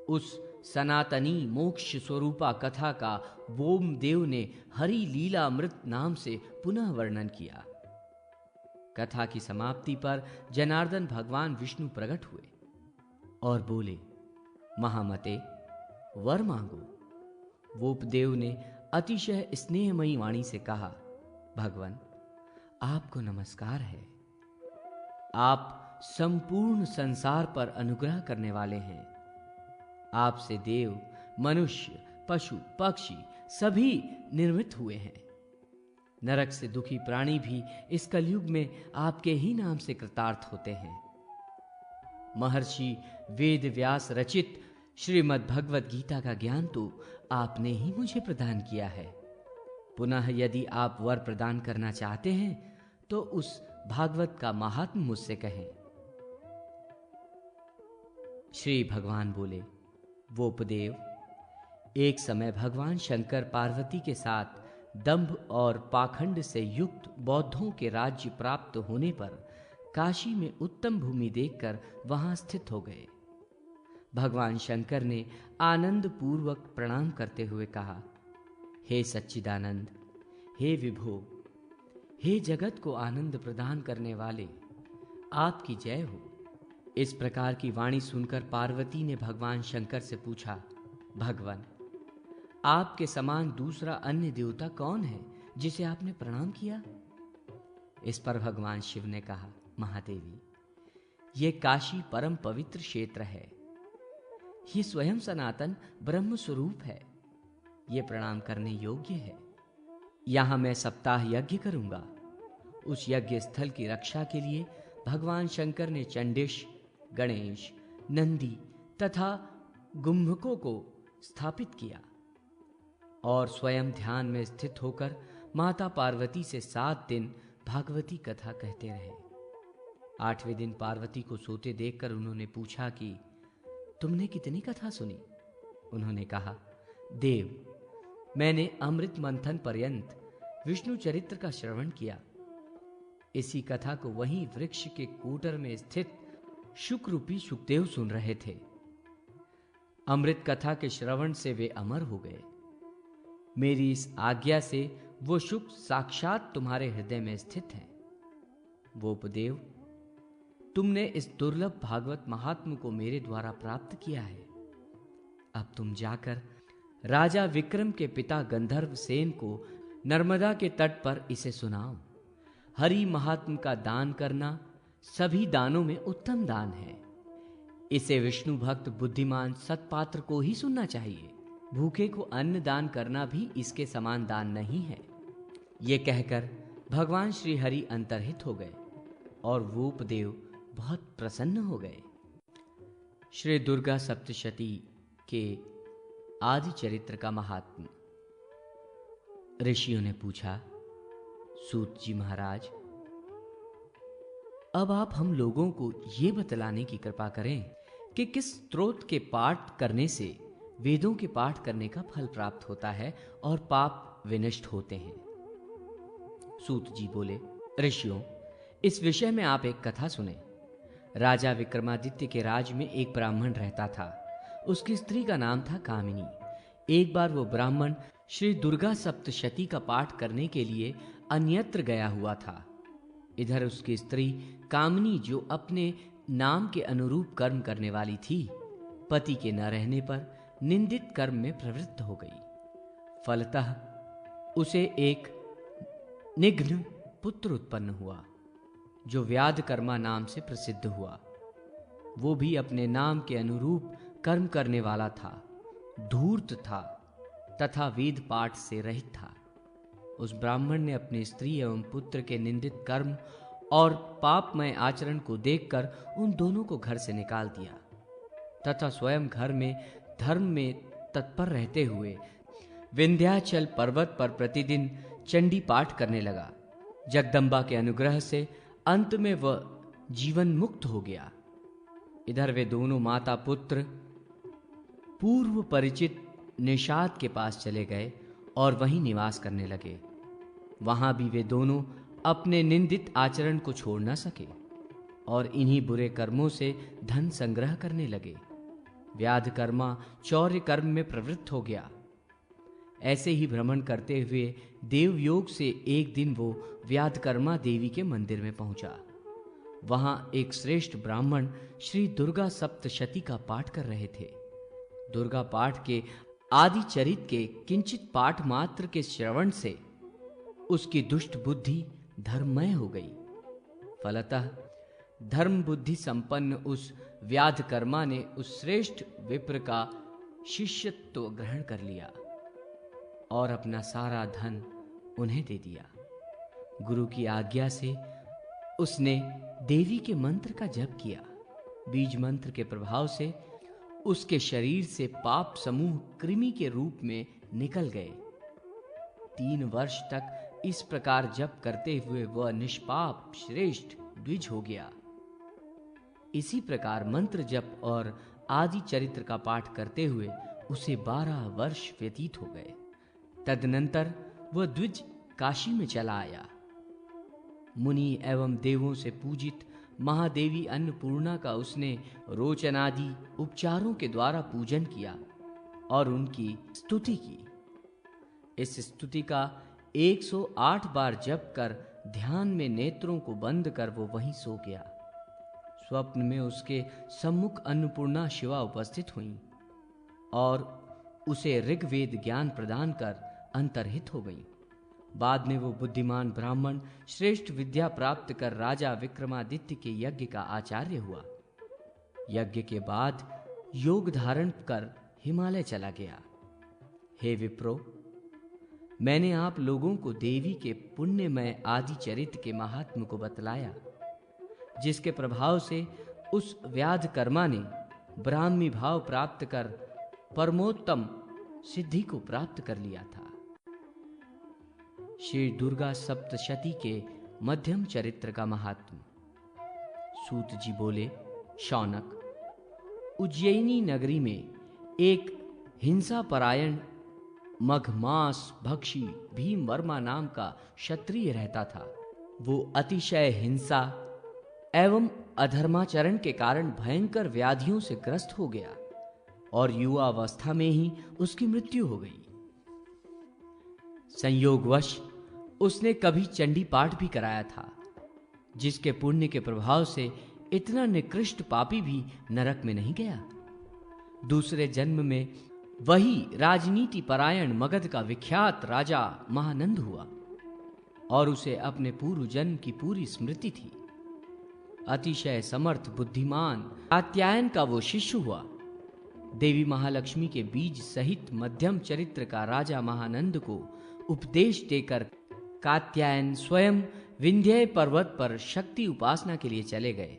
उस सनातनी मोक्ष स्वरूपा कथा का वोमदेव ने हरि लीलामृत नाम से पुनः वर्णन किया। कथा की समाप्ति पर जनार्दन भगवान विष्णु प्रकट हुए और बोले, महामते, वर मांगो। वोपदेव ने अतिशय स्नेहमयी वाणी से कहा, भगवान, आपको नमस्कार है। आप संपूर्ण संसार पर अनुग्रह करने वाले हैं। आपसे देव, मनुष्य, पशु, पक्षी सभी निर्मित हुए हैं। नरक से दुखी प्राणी भी इस कलयुग में आपके ही नाम से कृतार्थ होते हैं। महर्षि वेद व्यास रचित श्रीमद् भगवत गीता का ज्ञान तो आपने ही मुझे प्रदान किया है। पुनः यदि आप वर प्रदान करना चाहते हैं तो उस भागवत का महात्म मुझसे कहें। श्री भगवान बोले, वोपदेव, एक समय भगवान शंकर पार्वती के साथ दंभ और पाखंड से युक्त बौद्धों के राज्य प्राप्त होने पर काशी में उत्तम भूमि देखकर वहां स्थित हो गए। भगवान शंकर ने आनंद पूर्वक प्रणाम करते हुए कहा, हे सच्चिदानंद, हे विभो, हे जगत को आनंद प्रदान करने वाले, आपकी जय हो। इस प्रकार की वाणी सुनकर पार्वती ने भगवान शंकर से पूछा, भगवान, आपके समान दूसरा अन्य देवता कौन है जिसे आपने प्रणाम किया? इस पर भगवान शिव ने कहा, महादेवी, ये काशी परम पवित्र क्षेत्र है। ये स्वयं सनातन ब्रह्म स्वरूप है। ये प्रणाम करने योग्य है। यहां मैं सप्ताह यज्ञ करूंगा। उस यज्ञ स्थल की रक्षा के लिए भगवान शंकर ने चंडिश, गणेश, नंदी तथा गुम्भकों को स्थापित किया और स्वयं ध्यान में स्थित होकर माता पार्वती से 7 दिन भागवती कथा कहते रहे। 8वें दिन पार्वती को सोते देखकर उन्होंने पूछा कि तुमने कितनी कथा सुनी? उन्होंने कहा, देव, मैंने अमृत मंथन पर्यंत विष्णु चरित्र का श्रवण किया। इसी कथा को वहीं वृक्ष के कूटर में स्थित शुक रूपी शुकदेव सुन रहे थे। अमृत कथा के श्रवण से वे अमर हो गए। मेरी इस आज्ञा से वो शुक साक्षात तुम्हारे हृदय में स्थित हैं। वो उपदेव, तुमने इस दुर्लभ भागवत महात्म को मेरे द्वारा प्राप्त किया है। अब तुम जाकर राजा विक्रम के पिता गंधर्व सेन को नर्मदा के तट पर इसे सुनाओ। हरि महात्म का दान करना सभी दानों में उत्तम दान है। इसे विष्णु भक्त बुद्धिमान सत्पात्र को ही सुनना चाहिए। भूखे को अन्न दान करना भी इसके समान दान नहीं है। ये कहकर भगवान श्री हरि अंतर्हित हो गए और वो उपदेव बहुत प्रसन्न हो गए। श्री दुर्गा सप्तशती के आदि चरित्र का महात्म्य। ऋषियों ने पूछा, सूत जी महाराज, अब आप हम लोगों को ये बतलाने की कृपा करें कि किस स्तोत्र के पाठ करने से वेदों के पाठ करने का फल प्राप्त होता है और पाप विनष्ट होते हैं। सूत जी बोले, ऋषियों, इस विषय में आप एक कथा सुने। राजा विक्रमादित्य के राज में एक ब्राह्मण रहता था। उसकी स्त्री का नाम था कामिनी। एक बार वो ब्राह्मण श्री दुर्गा सप्तशती का पाठ करने के लिए अन्यत्र गया हुआ था। इधर उसकी स्त्री कामिनी, जो अपने नाम के अनुरूप कर्म करने वाली थी, पति के न रहने पर निंदित कर्म में प्रवृत्त हो गई। फलतः उसे एक निघ्न पुत्र उत्पन्न हुआ, जो व्याधकर्मा नाम से प्रसिद्ध हुआ। वो भी अपने नाम के अनुरूप कर्म करने वाला था, धूर्त था तथा वेद पाठ से रहित था। उस ब्राह्मण ने अपनी स्त्री एवं पुत्र के निंदित कर्म और पापमय आचरण को देखकर उन दोनों को घर से निकाल दिया तथा स्वयं घर में धर्म में तत्पर रहते हुए विंध्याचल पर्वत पर प्रतिदिन चंडी पाठ करने लगा। जगदम्बा के अनुग्रह से अंत में वह जीवन मुक्त हो गया। इधर वे दोनों माता पुत्र पूर्व परिचित निषाद के पास चले गए और वहीं निवास करने लगे। वहां भी वे दोनों अपने निंदित आचरण को छोड़ न सके और इन्हीं बुरे कर्मों से धन संग्रह करने लगे। व्याधकर्मा चौर्य कर्म में प्रवृत्त हो गया। ऐसे ही भ्रमण करते हुए देवयोग से एक दिन वो व्याधकर्मा देवी के मंदिर में पहुंचा। वहां एक श्रेष्ठ ब्राह्मण श्री दुर्गा सप्तशती का पाठ कर रहे थे। दुर्गा पाठ के आदि चरित के किंचित पाठ मात्र के श्रवण से उसकी दुष्ट बुद्धि धर्ममय हो गई। फलतः धर्म बुद्धि संपन्न उस व्याधकर्मा ने उस श्रेष्ठ विप्र का शिष्यत्व ग्रहण कर लिया और अपना सारा धन उन्हें दे दिया। गुरु की आज्ञा से उसने देवी के मंत्र का जप किया। बीज मंत्र के प्रभाव से उसके शरीर से पाप समूह कृमि के रूप में निकल गए। 3 वर्ष तक इस प्रकार जप करते हुए वह निष्पाप श्रेष्ठ द्विज हो गया। इसी प्रकार मंत्र जप और आदि चरित्र का पाठ करते हुए उसे 12 वर्ष व्यतीत हो गए। तदनंतर वह द्विज काशी में चला आया। मुनि एवं देवों से पूजित महादेवी अन्नपूर्णा का उसने रोचनादि उपचारों के द्वारा पूजन किया और उनकी स्तुति की। इस स्तुति का 108 बार जप कर ध्यान में नेत्रों को बंद कर वो वहीं सो गया। स्वप्न में उसके सम्मुख अन्नपूर्णा शिवा उपस्थित हुईं और उसे ऋग्वेद ज्ञान प्रदान कर अंतर्हित हो गईं। बाद में वो बुद्धिमान ब्राह्मण श्रेष्ठ विद्या प्राप्त कर राजा विक्रमादित्य के यज्ञ का आचार्य हुआ। यज्ञ के बाद योग धारण कर हिमालय चला गया। हे विप्रो, मैंने आप लोगों को देवी के पुण्यमय आदि चरित्र के महात्म को बतलाया, जिसके प्रभाव से उस व्याधकर्मा ने ब्राह्मी भाव प्राप्त कर परमोत्तम सिद्धि को प्राप्त कर लिया था। श्री दुर्गा सप्तशती के मध्यम चरित्र का महात्म। सूत जी बोले, शौनक, उज्जैनी नगरी में एक हिंसा परायण मघमास भक्षी भीम वर्मा नाम का क्षत्रिय रहता था। वो अतिशय हिंसा एवं अधर्माचरण के कारण भयंकर व्याधियों से ग्रस्त हो गया और युवावस्था में ही उसकी मृत्यु हो गई। संयोगवश उसने कभी चंडी पाठ भी कराया था, जिसके पुण्य के प्रभाव से इतना निकृष्ट पापी भी नरक में नहीं गया। दूसरे जन्म में वही राजनीति परायण मगध का विख्यात राजा महानंद हुआ और उसे अपने पूर्व जन्म की पूरी स्मृति थी। अतिशय समर्थ बुद्धिमान कात्यायन का वो शिष्य हुआ। देवी महालक्ष्मी के बीज सहित मध्यम चरित्र का राजा महानंद को उपदेश देकर कात्यायन स्वयं विंध्य पर्वत पर शक्ति उपासना के लिए चले गए।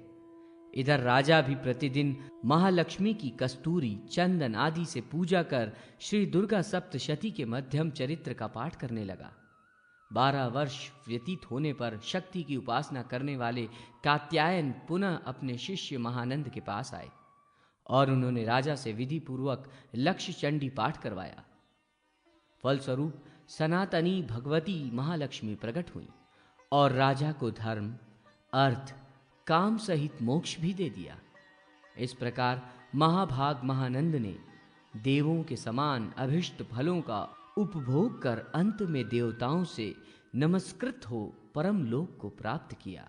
इधर राजा भी प्रतिदिन महालक्ष्मी की कस्तूरी चंदन आदि से पूजा कर श्री दुर्गा सप्तशती के मध्यम चरित्र का पाठ करने लगा। 12 वर्ष व्यतीत होने पर शक्ति की उपासना करने वाले कात्यायन पुनः अपने शिष्य महानंद के पास आए और उन्होंने राजा से विधि पूर्वक लक्ष्य चंडी पाठ करवाया। फलस्वरूप सनातनी भगवती महालक्ष्मी प्रकट हुई और राजा को धर्म, अर्थ, काम सहित मोक्ष भी दे दिया। इस प्रकार महाभाग महानंद ने देवों के समान अभिष्ट फलों का उपभोग कर अंत में देवताओं से नमस्कृत हो परम लोक को प्राप्त किया।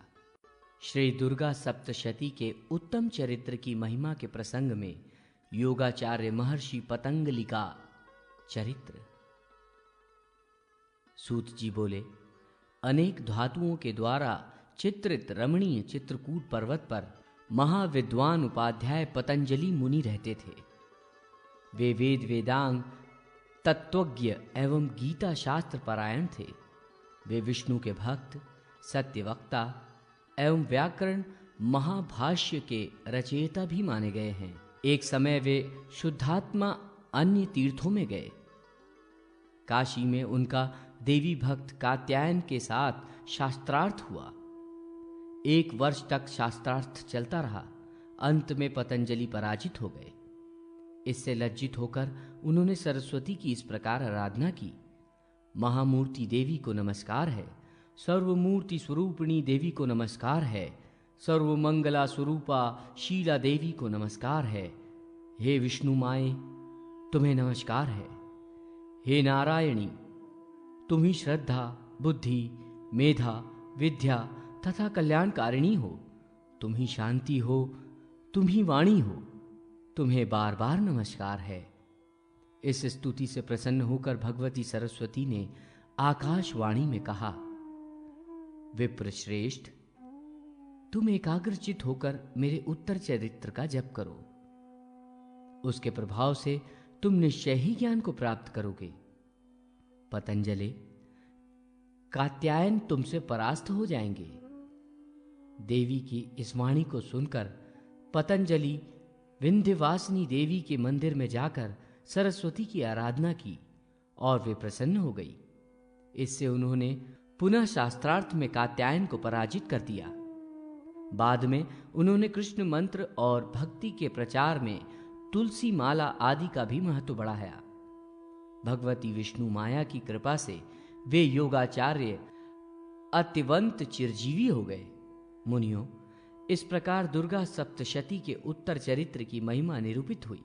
श्री दुर्गा सप्तशती के उत्तम चरित्र की महिमा के प्रसंग में योगाचार्य महर्षि पतंजलि का चरित्र। सूत जी बोले, अनेक धातुओं के द्वारा चित्रित रमणीय चित्रकूट पर्वत पर महाविद्वान उपाध्याय पतंजलि मुनि रहते थे। वे वेद वेदांग तत्वज्ञ एवं गीता शास्त्र परायण थे। वे विष्णु के भक्त, सत्यवक्ता एवं व्याकरण महाभाष्य के रचयिता भी माने गए हैं। एक समय वे शुद्धात्मा अन्य तीर्थों में गए। काशी में उनका देवी भक्त कात्यायन के साथ शास्त्रार्थ हुआ। 1 वर्ष तक शास्त्रार्थ चलता रहा। अंत में पतंजलि पराजित हो गए। इससे लज्जित होकर उन्होंने सरस्वती की इस प्रकार आराधना की। महामूर्ति देवी को नमस्कार है, सर्वमूर्ति स्वरूपिणी देवी को नमस्कार है, सर्वमंगला स्वरूपा शीला देवी को नमस्कार है। हे विष्णु माए, तुम्हें नमस्कार है। हे नारायणी, तुम ही श्रद्धा, बुद्धि, मेधा, विद्या तथा कल्याणकारिणी हो। तुम ही शांति हो, तुम ही वाणी हो। तुम्हें बार बार नमस्कार है। इस स्तुति से प्रसन्न होकर भगवती सरस्वती ने आकाशवाणी में कहा, विप्र श्रेष्ठ, तुम एकाग्रचित होकर मेरे उत्तर चरित्र का जप करो। उसके प्रभाव से तुम निश्चय ही ज्ञान को प्राप्त करोगे। पतंजलि, कात्यायन तुमसे परास्त हो जाएंगे। देवी की इस वाणी को सुनकर पतंजलि विंध्यवासिनी देवी के मंदिर में जाकर सरस्वती की आराधना की और वे प्रसन्न हो गई। इससे उन्होंने पुनः शास्त्रार्थ में कात्यायन को पराजित कर दिया। बाद में उन्होंने कृष्ण मंत्र और भक्ति के प्रचार में तुलसी माला आदि का भी महत्व बढ़ाया। भगवती विष्णु माया की कृपा से वे योगाचार्य अतिवंत चिरजीवी हो गए। मुनियों, इस प्रकार दुर्गा सप्तशती के उत्तर चरित्र की महिमा निरूपित हुई।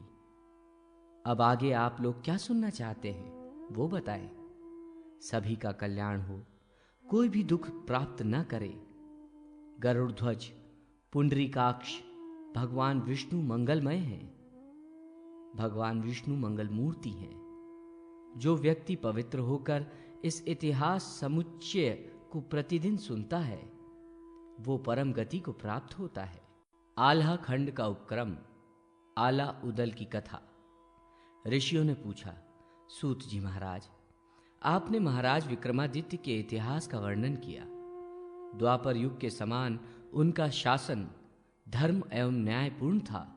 अब आगे आप लोग क्या सुनना चाहते हैं वो बताएं। सभी का कल्याण हो, कोई भी दुख प्राप्त न करे। गरुड़ध्वज पुंडरीकाक्ष भगवान विष्णु मंगलमय हैं। भगवान विष्णु मंगल मूर्ति हैं। जो व्यक्ति पवित्र होकर इस इतिहास समुच्चय को प्रतिदिन सुनता है वो परम गति को प्राप्त होता है। आल्हा खंड का उपक्रम, आला उदल की कथा। ऋषियों ने पूछा, सूत जी महाराज, आपने महाराज विक्रमादित्य के इतिहास का वर्णन किया। द्वापर युग के समान उनका शासन धर्म एवं न्यायपूर्ण था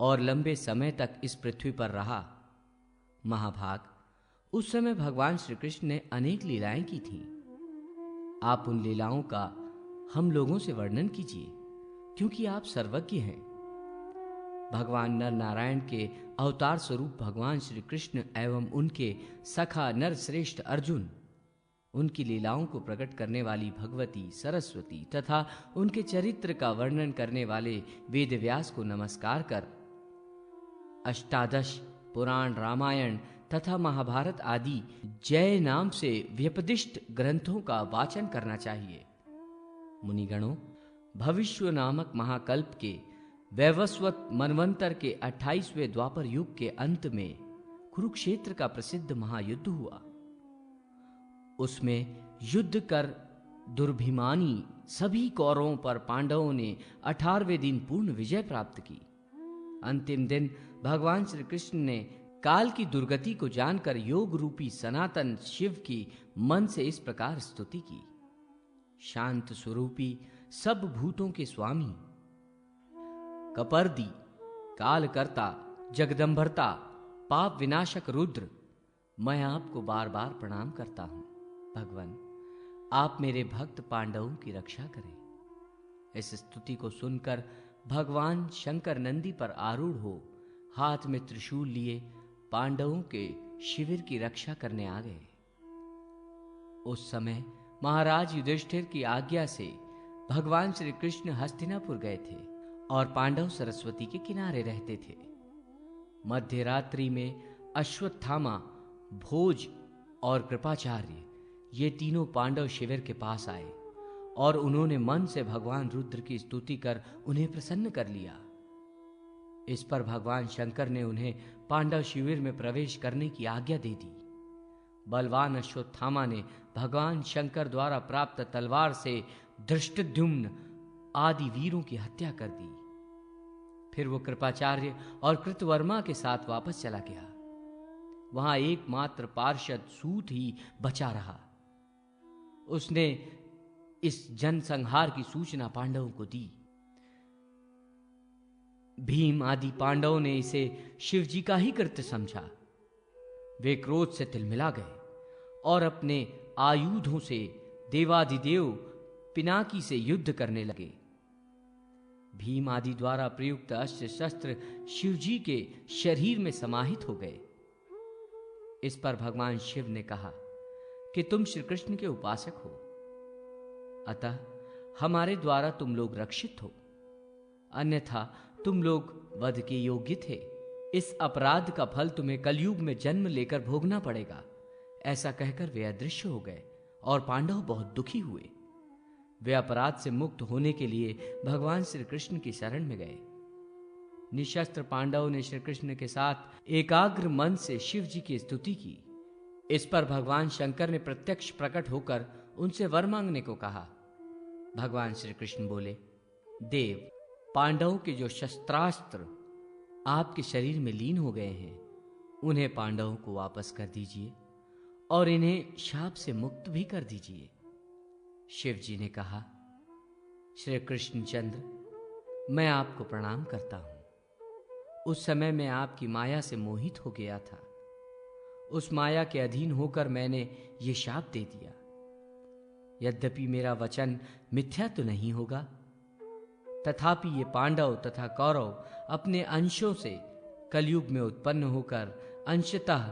और लंबे समय तक इस पृथ्वी पर रहा। महाभाग, उस समय भगवान श्री कृष्ण ने अनेक लीलाएं की थीं। आप उन लीलाओं का हम लोगों से वर्णन कीजिए, क्योंकि आप सर्वज्ञ हैं। भगवान नर नारायण के अवतार स्वरूप भगवान श्री कृष्ण एवं उनके सखा नर श्रेष्ठ अर्जुन, उनकी लीलाओं को प्रकट करने वाली भगवती सरस्वती तथा उनके चरित्र का वर्णन करने वाले वेदव्यास को नमस्कार कर अष्टादश पुराण, रामायण तथा महाभारत आदि जय नाम से व्यपदिष्ट ग्रंथों का वाचन करना चाहिए। मुनिगणों, भविष्य नामक महाकल्प के वैवस्वत मनवंतर के 28वें द्वापर युग के अंत में कुरुक्षेत्र का प्रसिद्ध महायुद्ध हुआ। उसमें युद्ध कर दुर्भिमानी सभी कौरवों पर पांडवों ने 18वें दिन पूर्ण विजय प्राप्त की। अंतिम दिन भगवान श्री कृष्ण ने काल की दुर्गति को जानकर योग रूपी सनातन शिव की मन से इस प्रकार स्तुति की। शांत स्वरूपी सब भूतों के स्वामी, कपर्दी, कालकर्ता, जगदंबरता, पाप विनाशक रुद्र, मैं आपको बार बार प्रणाम करता हूं। भगवान, आप मेरे भक्त पांडवों की रक्षा करें। इस स्तुति को सुनकर भगवान शंकर नंदी पर आरूढ़ हो हाथ में त्रिशूल लिए पांडवों के शिविर की रक्षा करने आ गए। उस समय महाराज युधिष्ठिर की आज्ञा से भगवान श्री कृष्ण हस्तिनापुर गए थे और पांडव सरस्वती के किनारे रहते थे। मध्य रात्रि में अश्वत्थामा, भोज और कृपाचार्य, ये तीनों पांडव शिविर के पास आए और उन्होंने मन से भगवान रुद्र की स्तुति कर उन्हें प्रसन्न कर लिया। इस पर भगवान शंकर ने उन्हें पांडव शिविर में प्रवेश करने की आज्ञा दे दी। बलवान अश्वत्थामा ने भगवान शंकर द्वारा प्राप्त तलवार से धृष्टद्युम्न आदि वीरों की हत्या कर दी। फिर वो कृपाचार्य और कृतवर्मा के साथ वापस चला गया। वहां एकमात्र पार्षद सूत ही बचा रहा। उसने इस जनसंहार की सूचना पांडवों को दी। भीम आदि पांडवों ने इसे शिवजी का ही कृत्य समझा। वे क्रोध से तिलमिला गए और अपने आयुधों से देवाधिदेव पिनाकी से युद्ध करने लगे। भीम आदि द्वारा प्रयुक्त अस्त्र शस्त्र शिवजी के शरीर में समाहित हो गए। इस पर भगवान शिव ने कहा कि तुम श्री कृष्ण के उपासक हो, अतः हमारे द्वारा तुम लोग रक्षित हो, अन्यथा तुम लोग वध के योग्य थे। इस अपराध का फल तुम्हें कलयुग में जन्म लेकर भोगना पड़ेगा। ऐसा कहकर वे अदृश्य हो गए और पांडव बहुत दुखी हुए। वे अपराध से मुक्त होने के लिए भगवान श्री कृष्ण की शरण में गए। निशस्त्र पांडवों ने श्री कृष्ण के साथ एकाग्र मन से शिव जी की स्तुति की। इस पर भगवान शंकर ने प्रत्यक्ष प्रकट होकर उनसे वर मांगने को कहा। भगवान श्री कृष्ण बोले, देव, पांडवों के जो शस्त्रास्त्र आपके शरीर में लीन हो गए हैं, उन्हें पांडवों को वापस कर दीजिए और इन्हें शाप से मुक्त भी कर दीजिए। शिव जी ने कहा, श्री कृष्ण चंद्र, मैं आपको प्रणाम करता हूं। उस समय मैं आपकी माया से मोहित हो गया था। उस माया के अधीन होकर मैंने ये शाप दे दिया। यद्यपि मेरा वचन मिथ्या तो नहीं होगा, तथापि ये पांडव तथा कौरव अपने अंशों से कलयुग में उत्पन्न होकर अंशतः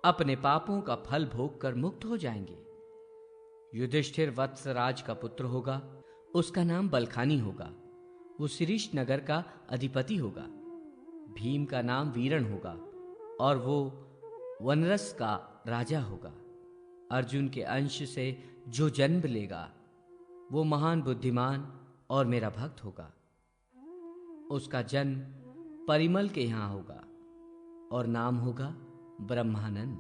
अपने पापों का फल भोग कर मुक्त हो जाएंगे। युधिष्ठिर वत्सराज का पुत्र होगा, उसका नाम बलखानी होगा। वो शिरीष नगर का अधिपति होगा। भीम का नाम वीरण होगा और वो वनरस का राजा होगा। अर्जुन के अंश से जो जन्म लेगा वो महान बुद्धिमान और मेरा भक्त होगा। उसका जन्म परिमल के यहां होगा और नाम होगा ब्रह्मानंद।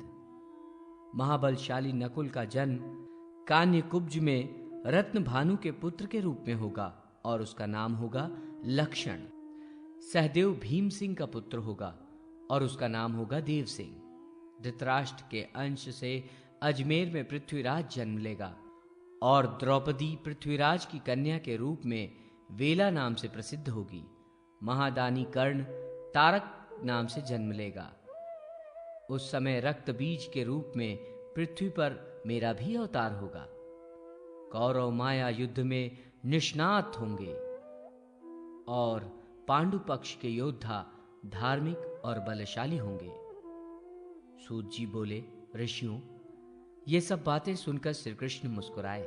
महाबलशाली नकुल का जन्म कान्यकुब्ज में रत्न भानु के पुत्र के रूप में होगा और उसका नाम होगा लक्षण। सहदेव भीम सिंह का पुत्र होगा और उसका नाम होगा देव सिंह। धृतराष्ट्र के अंश से अजमेर में पृथ्वीराज जन्म लेगा और द्रौपदी पृथ्वीराज की कन्या के रूप में वेला नाम से प्रसिद्ध होगी। महादानी कर्ण तारक नाम से जन्म लेगा। उस समय रक्त बीज के रूप में पृथ्वी पर मेरा भी अवतार होगा। कौरव माया युद्ध में निष्णात होंगे और पांडु पक्ष के योद्धा धार्मिक और बलशाली होंगे। सूत जी बोले, ऋषियों, ये सब बातें सुनकर श्री कृष्ण मुस्कुराए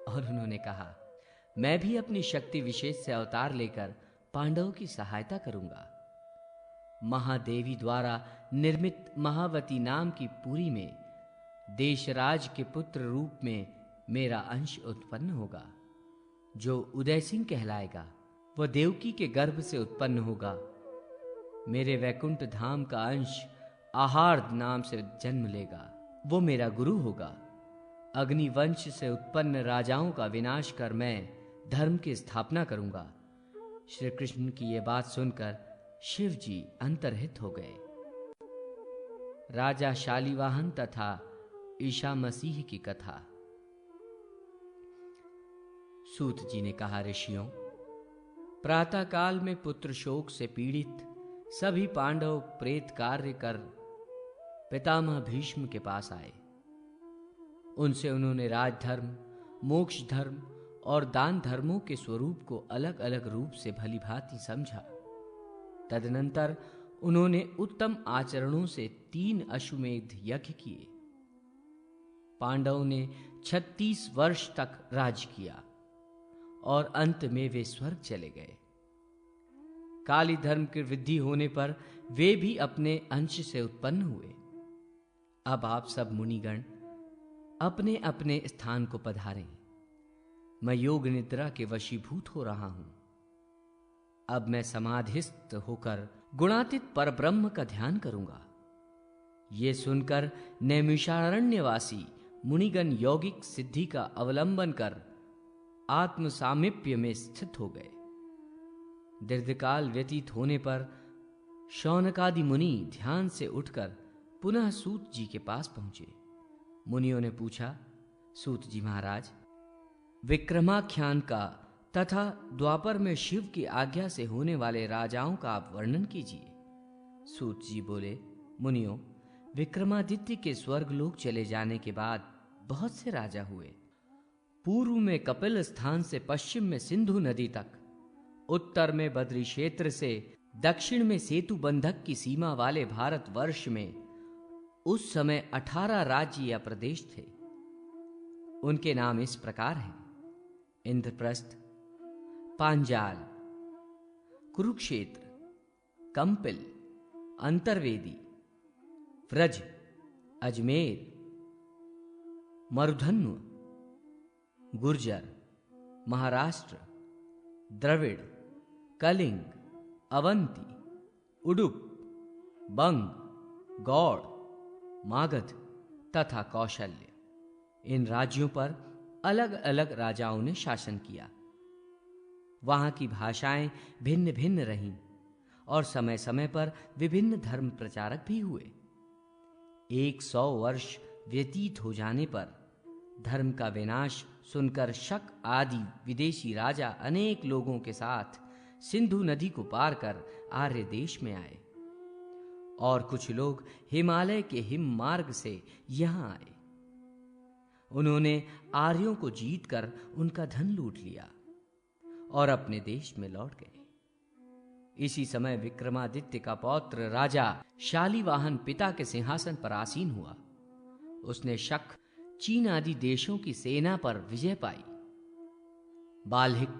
और उन्होंने कहा, मैं भी अपनी शक्ति विशेष से अवतार लेकर पांडवों की सहायता करूंगा। महादेवी द्वारा निर्मित महावती नाम की पुरी में देशराज के पुत्र रूप में मेरा अंश उत्पन्न होगा, जो उदय सिंह कहलाएगा। वह देवकी के गर्भ से उत्पन्न होगा। मेरे वैकुंठ धाम का अंश आहार्द नाम से जन्म लेगा। वो मेरा गुरु होगा। अग्निवंश से उत्पन्न राजाओं का विनाश कर मैं धर्म की स्थापना करूंगा। श्री कृष्ण की यह बात सुनकर शिव जी अंतर्हित हो गए। राजा शालीवाहन तथा ईशा मसीह की कथा। सूत जी ने कहा, ऋषियों, प्रातः काल में पुत्र शोक से पीड़ित सभी पांडव प्रेत कार्य कर पितामह भीष्म के पास आए। उनसे उन्होंने राजधर्म, मोक्ष धर्म और दान धर्मों के स्वरूप को अलग अलग रूप से भली भांति समझा। तदनंतर उन्होंने उत्तम आचरणों से 3 अश्वमेध यज्ञ किए। पांडवों ने 36 वर्ष तक राज किया और अंत में वे स्वर्ग चले गए। काली धर्म की वृद्धि होने पर वे भी अपने अंश से उत्पन्न हुए। अब आप सब मुनिगण अपने अपने स्थान को पधारें। मैं योग निद्रा के वशीभूत हो रहा हूं। अब मैं समाधिस्थ होकर गुणातीत परब्रह्म का ध्यान करूंगा। ये सुनकर नैमिषारण्यवासी मुनिगण यौगिक सिद्धि का अवलंबन कर आत्म सामीप्य में स्थित हो गए। दीर्घकाल व्यतीत होने पर शौनकादि मुनि ध्यान से उठकर पुनः सूत जी के पास पहुंचे। मुनियों ने पूछा, सूत जी महाराज, विक्रमाख्यान का तथा द्वापर में शिव की आज्ञा से होने वाले राजाओं का आप वर्णन कीजिए। सूत जी बोले, मुनियों, विक्रमादित्य के स्वर्गलोक चले जाने के बाद बहुत से राजा हुए। पूर्व में कपिल स्थान से पश्चिम में सिंधु नदी तक, उत्तर में बद्री क्षेत्र से दक्षिण में सेतु बंधक की सीमा वाले भारतवर्ष में उस समय 18 राज्य या प्रदेश थे। उनके नाम इस प्रकार हैं: इंद्रप्रस्थ, पांजाल, कुरुक्षेत्र, कंपिल, अंतर्वेदी, व्रज, अजमेर, मरुधन्व, गुर्जर, महाराष्ट्र, द्रविड़, कलिंग, अवंती, उडुप, बंग, गौड़, मागध तथा कौशल्य। इन राज्यों पर अलग अलग राजाओं ने शासन किया। वहां की भाषाएं भिन्न भिन्न रहीं और समय समय पर विभिन्न धर्म प्रचारक भी हुए। 100 वर्ष व्यतीत हो जाने पर धर्म का विनाश सुनकर शक आदि विदेशी राजा अनेक लोगों के साथ सिंधु नदी को पार कर आर्य देश में आए और कुछ लोग हिमालय के हिम मार्ग से यहां आए। उन्होंने आर्यों को जीतकर उनका धन लूट लिया और अपने देश में लौट गए। इसी समय विक्रमादित्य का पौत्र राजा शालीवाहन पिता के सिंहासन पर आसीन हुआ। उसने शक, चीन आदि देशों की सेना पर विजय पाई। बाल्हिक,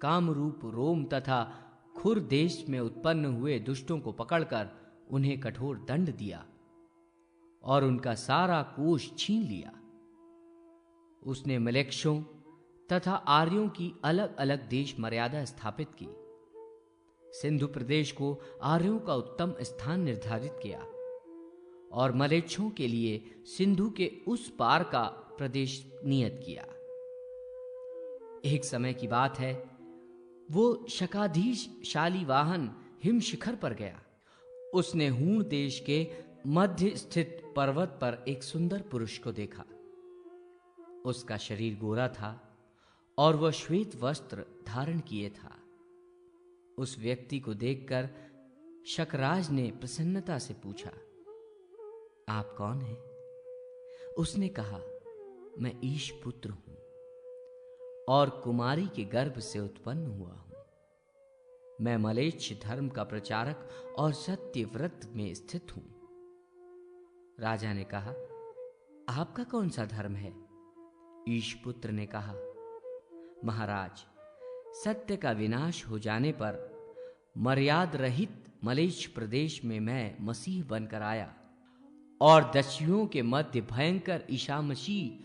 कामरूप, रोम तथा खुर देश में उत्पन्न हुए दुष्टों को पकड़कर उन्हें कठोर दंड दिया और उनका सारा कोष छीन लिया। उसने मलेक्षों तथा आर्यों की अलग अलग देश मर्यादा स्थापित की। सिंधु प्रदेश को आर्यों का उत्तम स्थान निर्धारित किया और मलेच्छों के लिए सिंधु के उस पार का प्रदेश नियत किया। एक समय की बात है, वो शकाधीश शालीवाहन हिम शिखर पर गया। उसने हूण देश के मध्य स्थित पर्वत पर एक सुंदर पुरुष को देखा। उसका शरीर गोरा था और वह श्वेत वस्त्र धारण किए था। उस व्यक्ति को देखकर शकराज ने प्रसन्नता से पूछा, आप कौन हैं? उसने कहा, मैं ईश पुत्र हूं और कुमारी के गर्भ से उत्पन्न हुआ हूं। मैं मलेच्छ धर्म का प्रचारक और सत्यव्रत में स्थित हूं। राजा ने कहा, आपका कौन सा धर्म है? ईशपुत्र ने कहा, महाराज, सत्य का विनाश हो जाने पर मर्याद रहित मलेच्छ प्रदेश में मैं मसीह बनकर आया और दस्युओं के मध्य भयंकर ईसा मसीह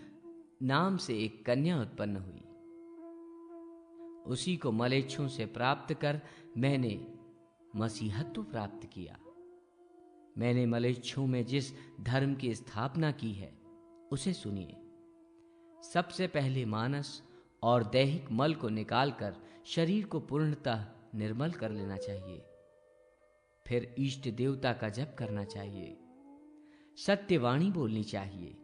नाम से एक कन्या उत्पन्न हुई। उसी को मलेच्छों से प्राप्त कर मैंने मसीहत्व प्राप्त किया। मैंने मलेच्छों में जिस धर्म की स्थापना की है उसे सुनिए। सबसे पहले मानस और दैहिक मल को निकालकर शरीर को पूर्णतः निर्मल कर लेना चाहिए। फिर इष्ट देवता का जप करना चाहिए, सत्यवाणी बोलनी चाहिए,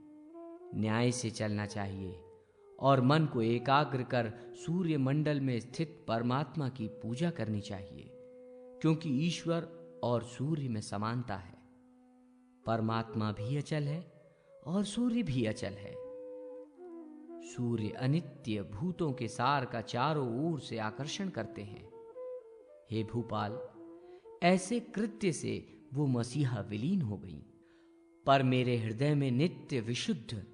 न्याय से चलना चाहिए और मन को एकाग्र कर सूर्य मंडल में स्थित परमात्मा की पूजा करनी चाहिए, क्योंकि ईश्वर और सूर्य में समानता है। परमात्मा भी अचल है और सूर्य भी अचल है। सूर्य अनित्य भूतों के सार का चारों ओर से आकर्षण करते हैं। हे भूपाल, ऐसे कृत्य से वो मसीहा विलीन हो गई, पर मेरे हृदय में नित्य विशुद्ध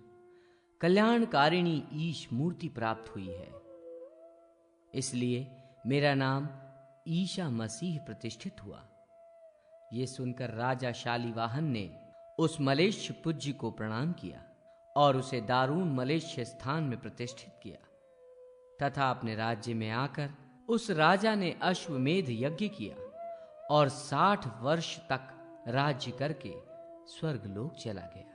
कल्याणकारिणी ईश मूर्ति प्राप्त हुई है। इसलिए मेरा नाम ईशा मसीह प्रतिष्ठित हुआ। ये सुनकर राजा शालिवाहन ने उस मलेच्छ पूज्य को प्रणाम किया और उसे दारूण मलेच्छ स्थान में प्रतिष्ठित किया तथा अपने राज्य में आकर उस राजा ने अश्वमेध यज्ञ किया और 60 वर्ष तक राज्य करके स्वर्गलोक चला गया।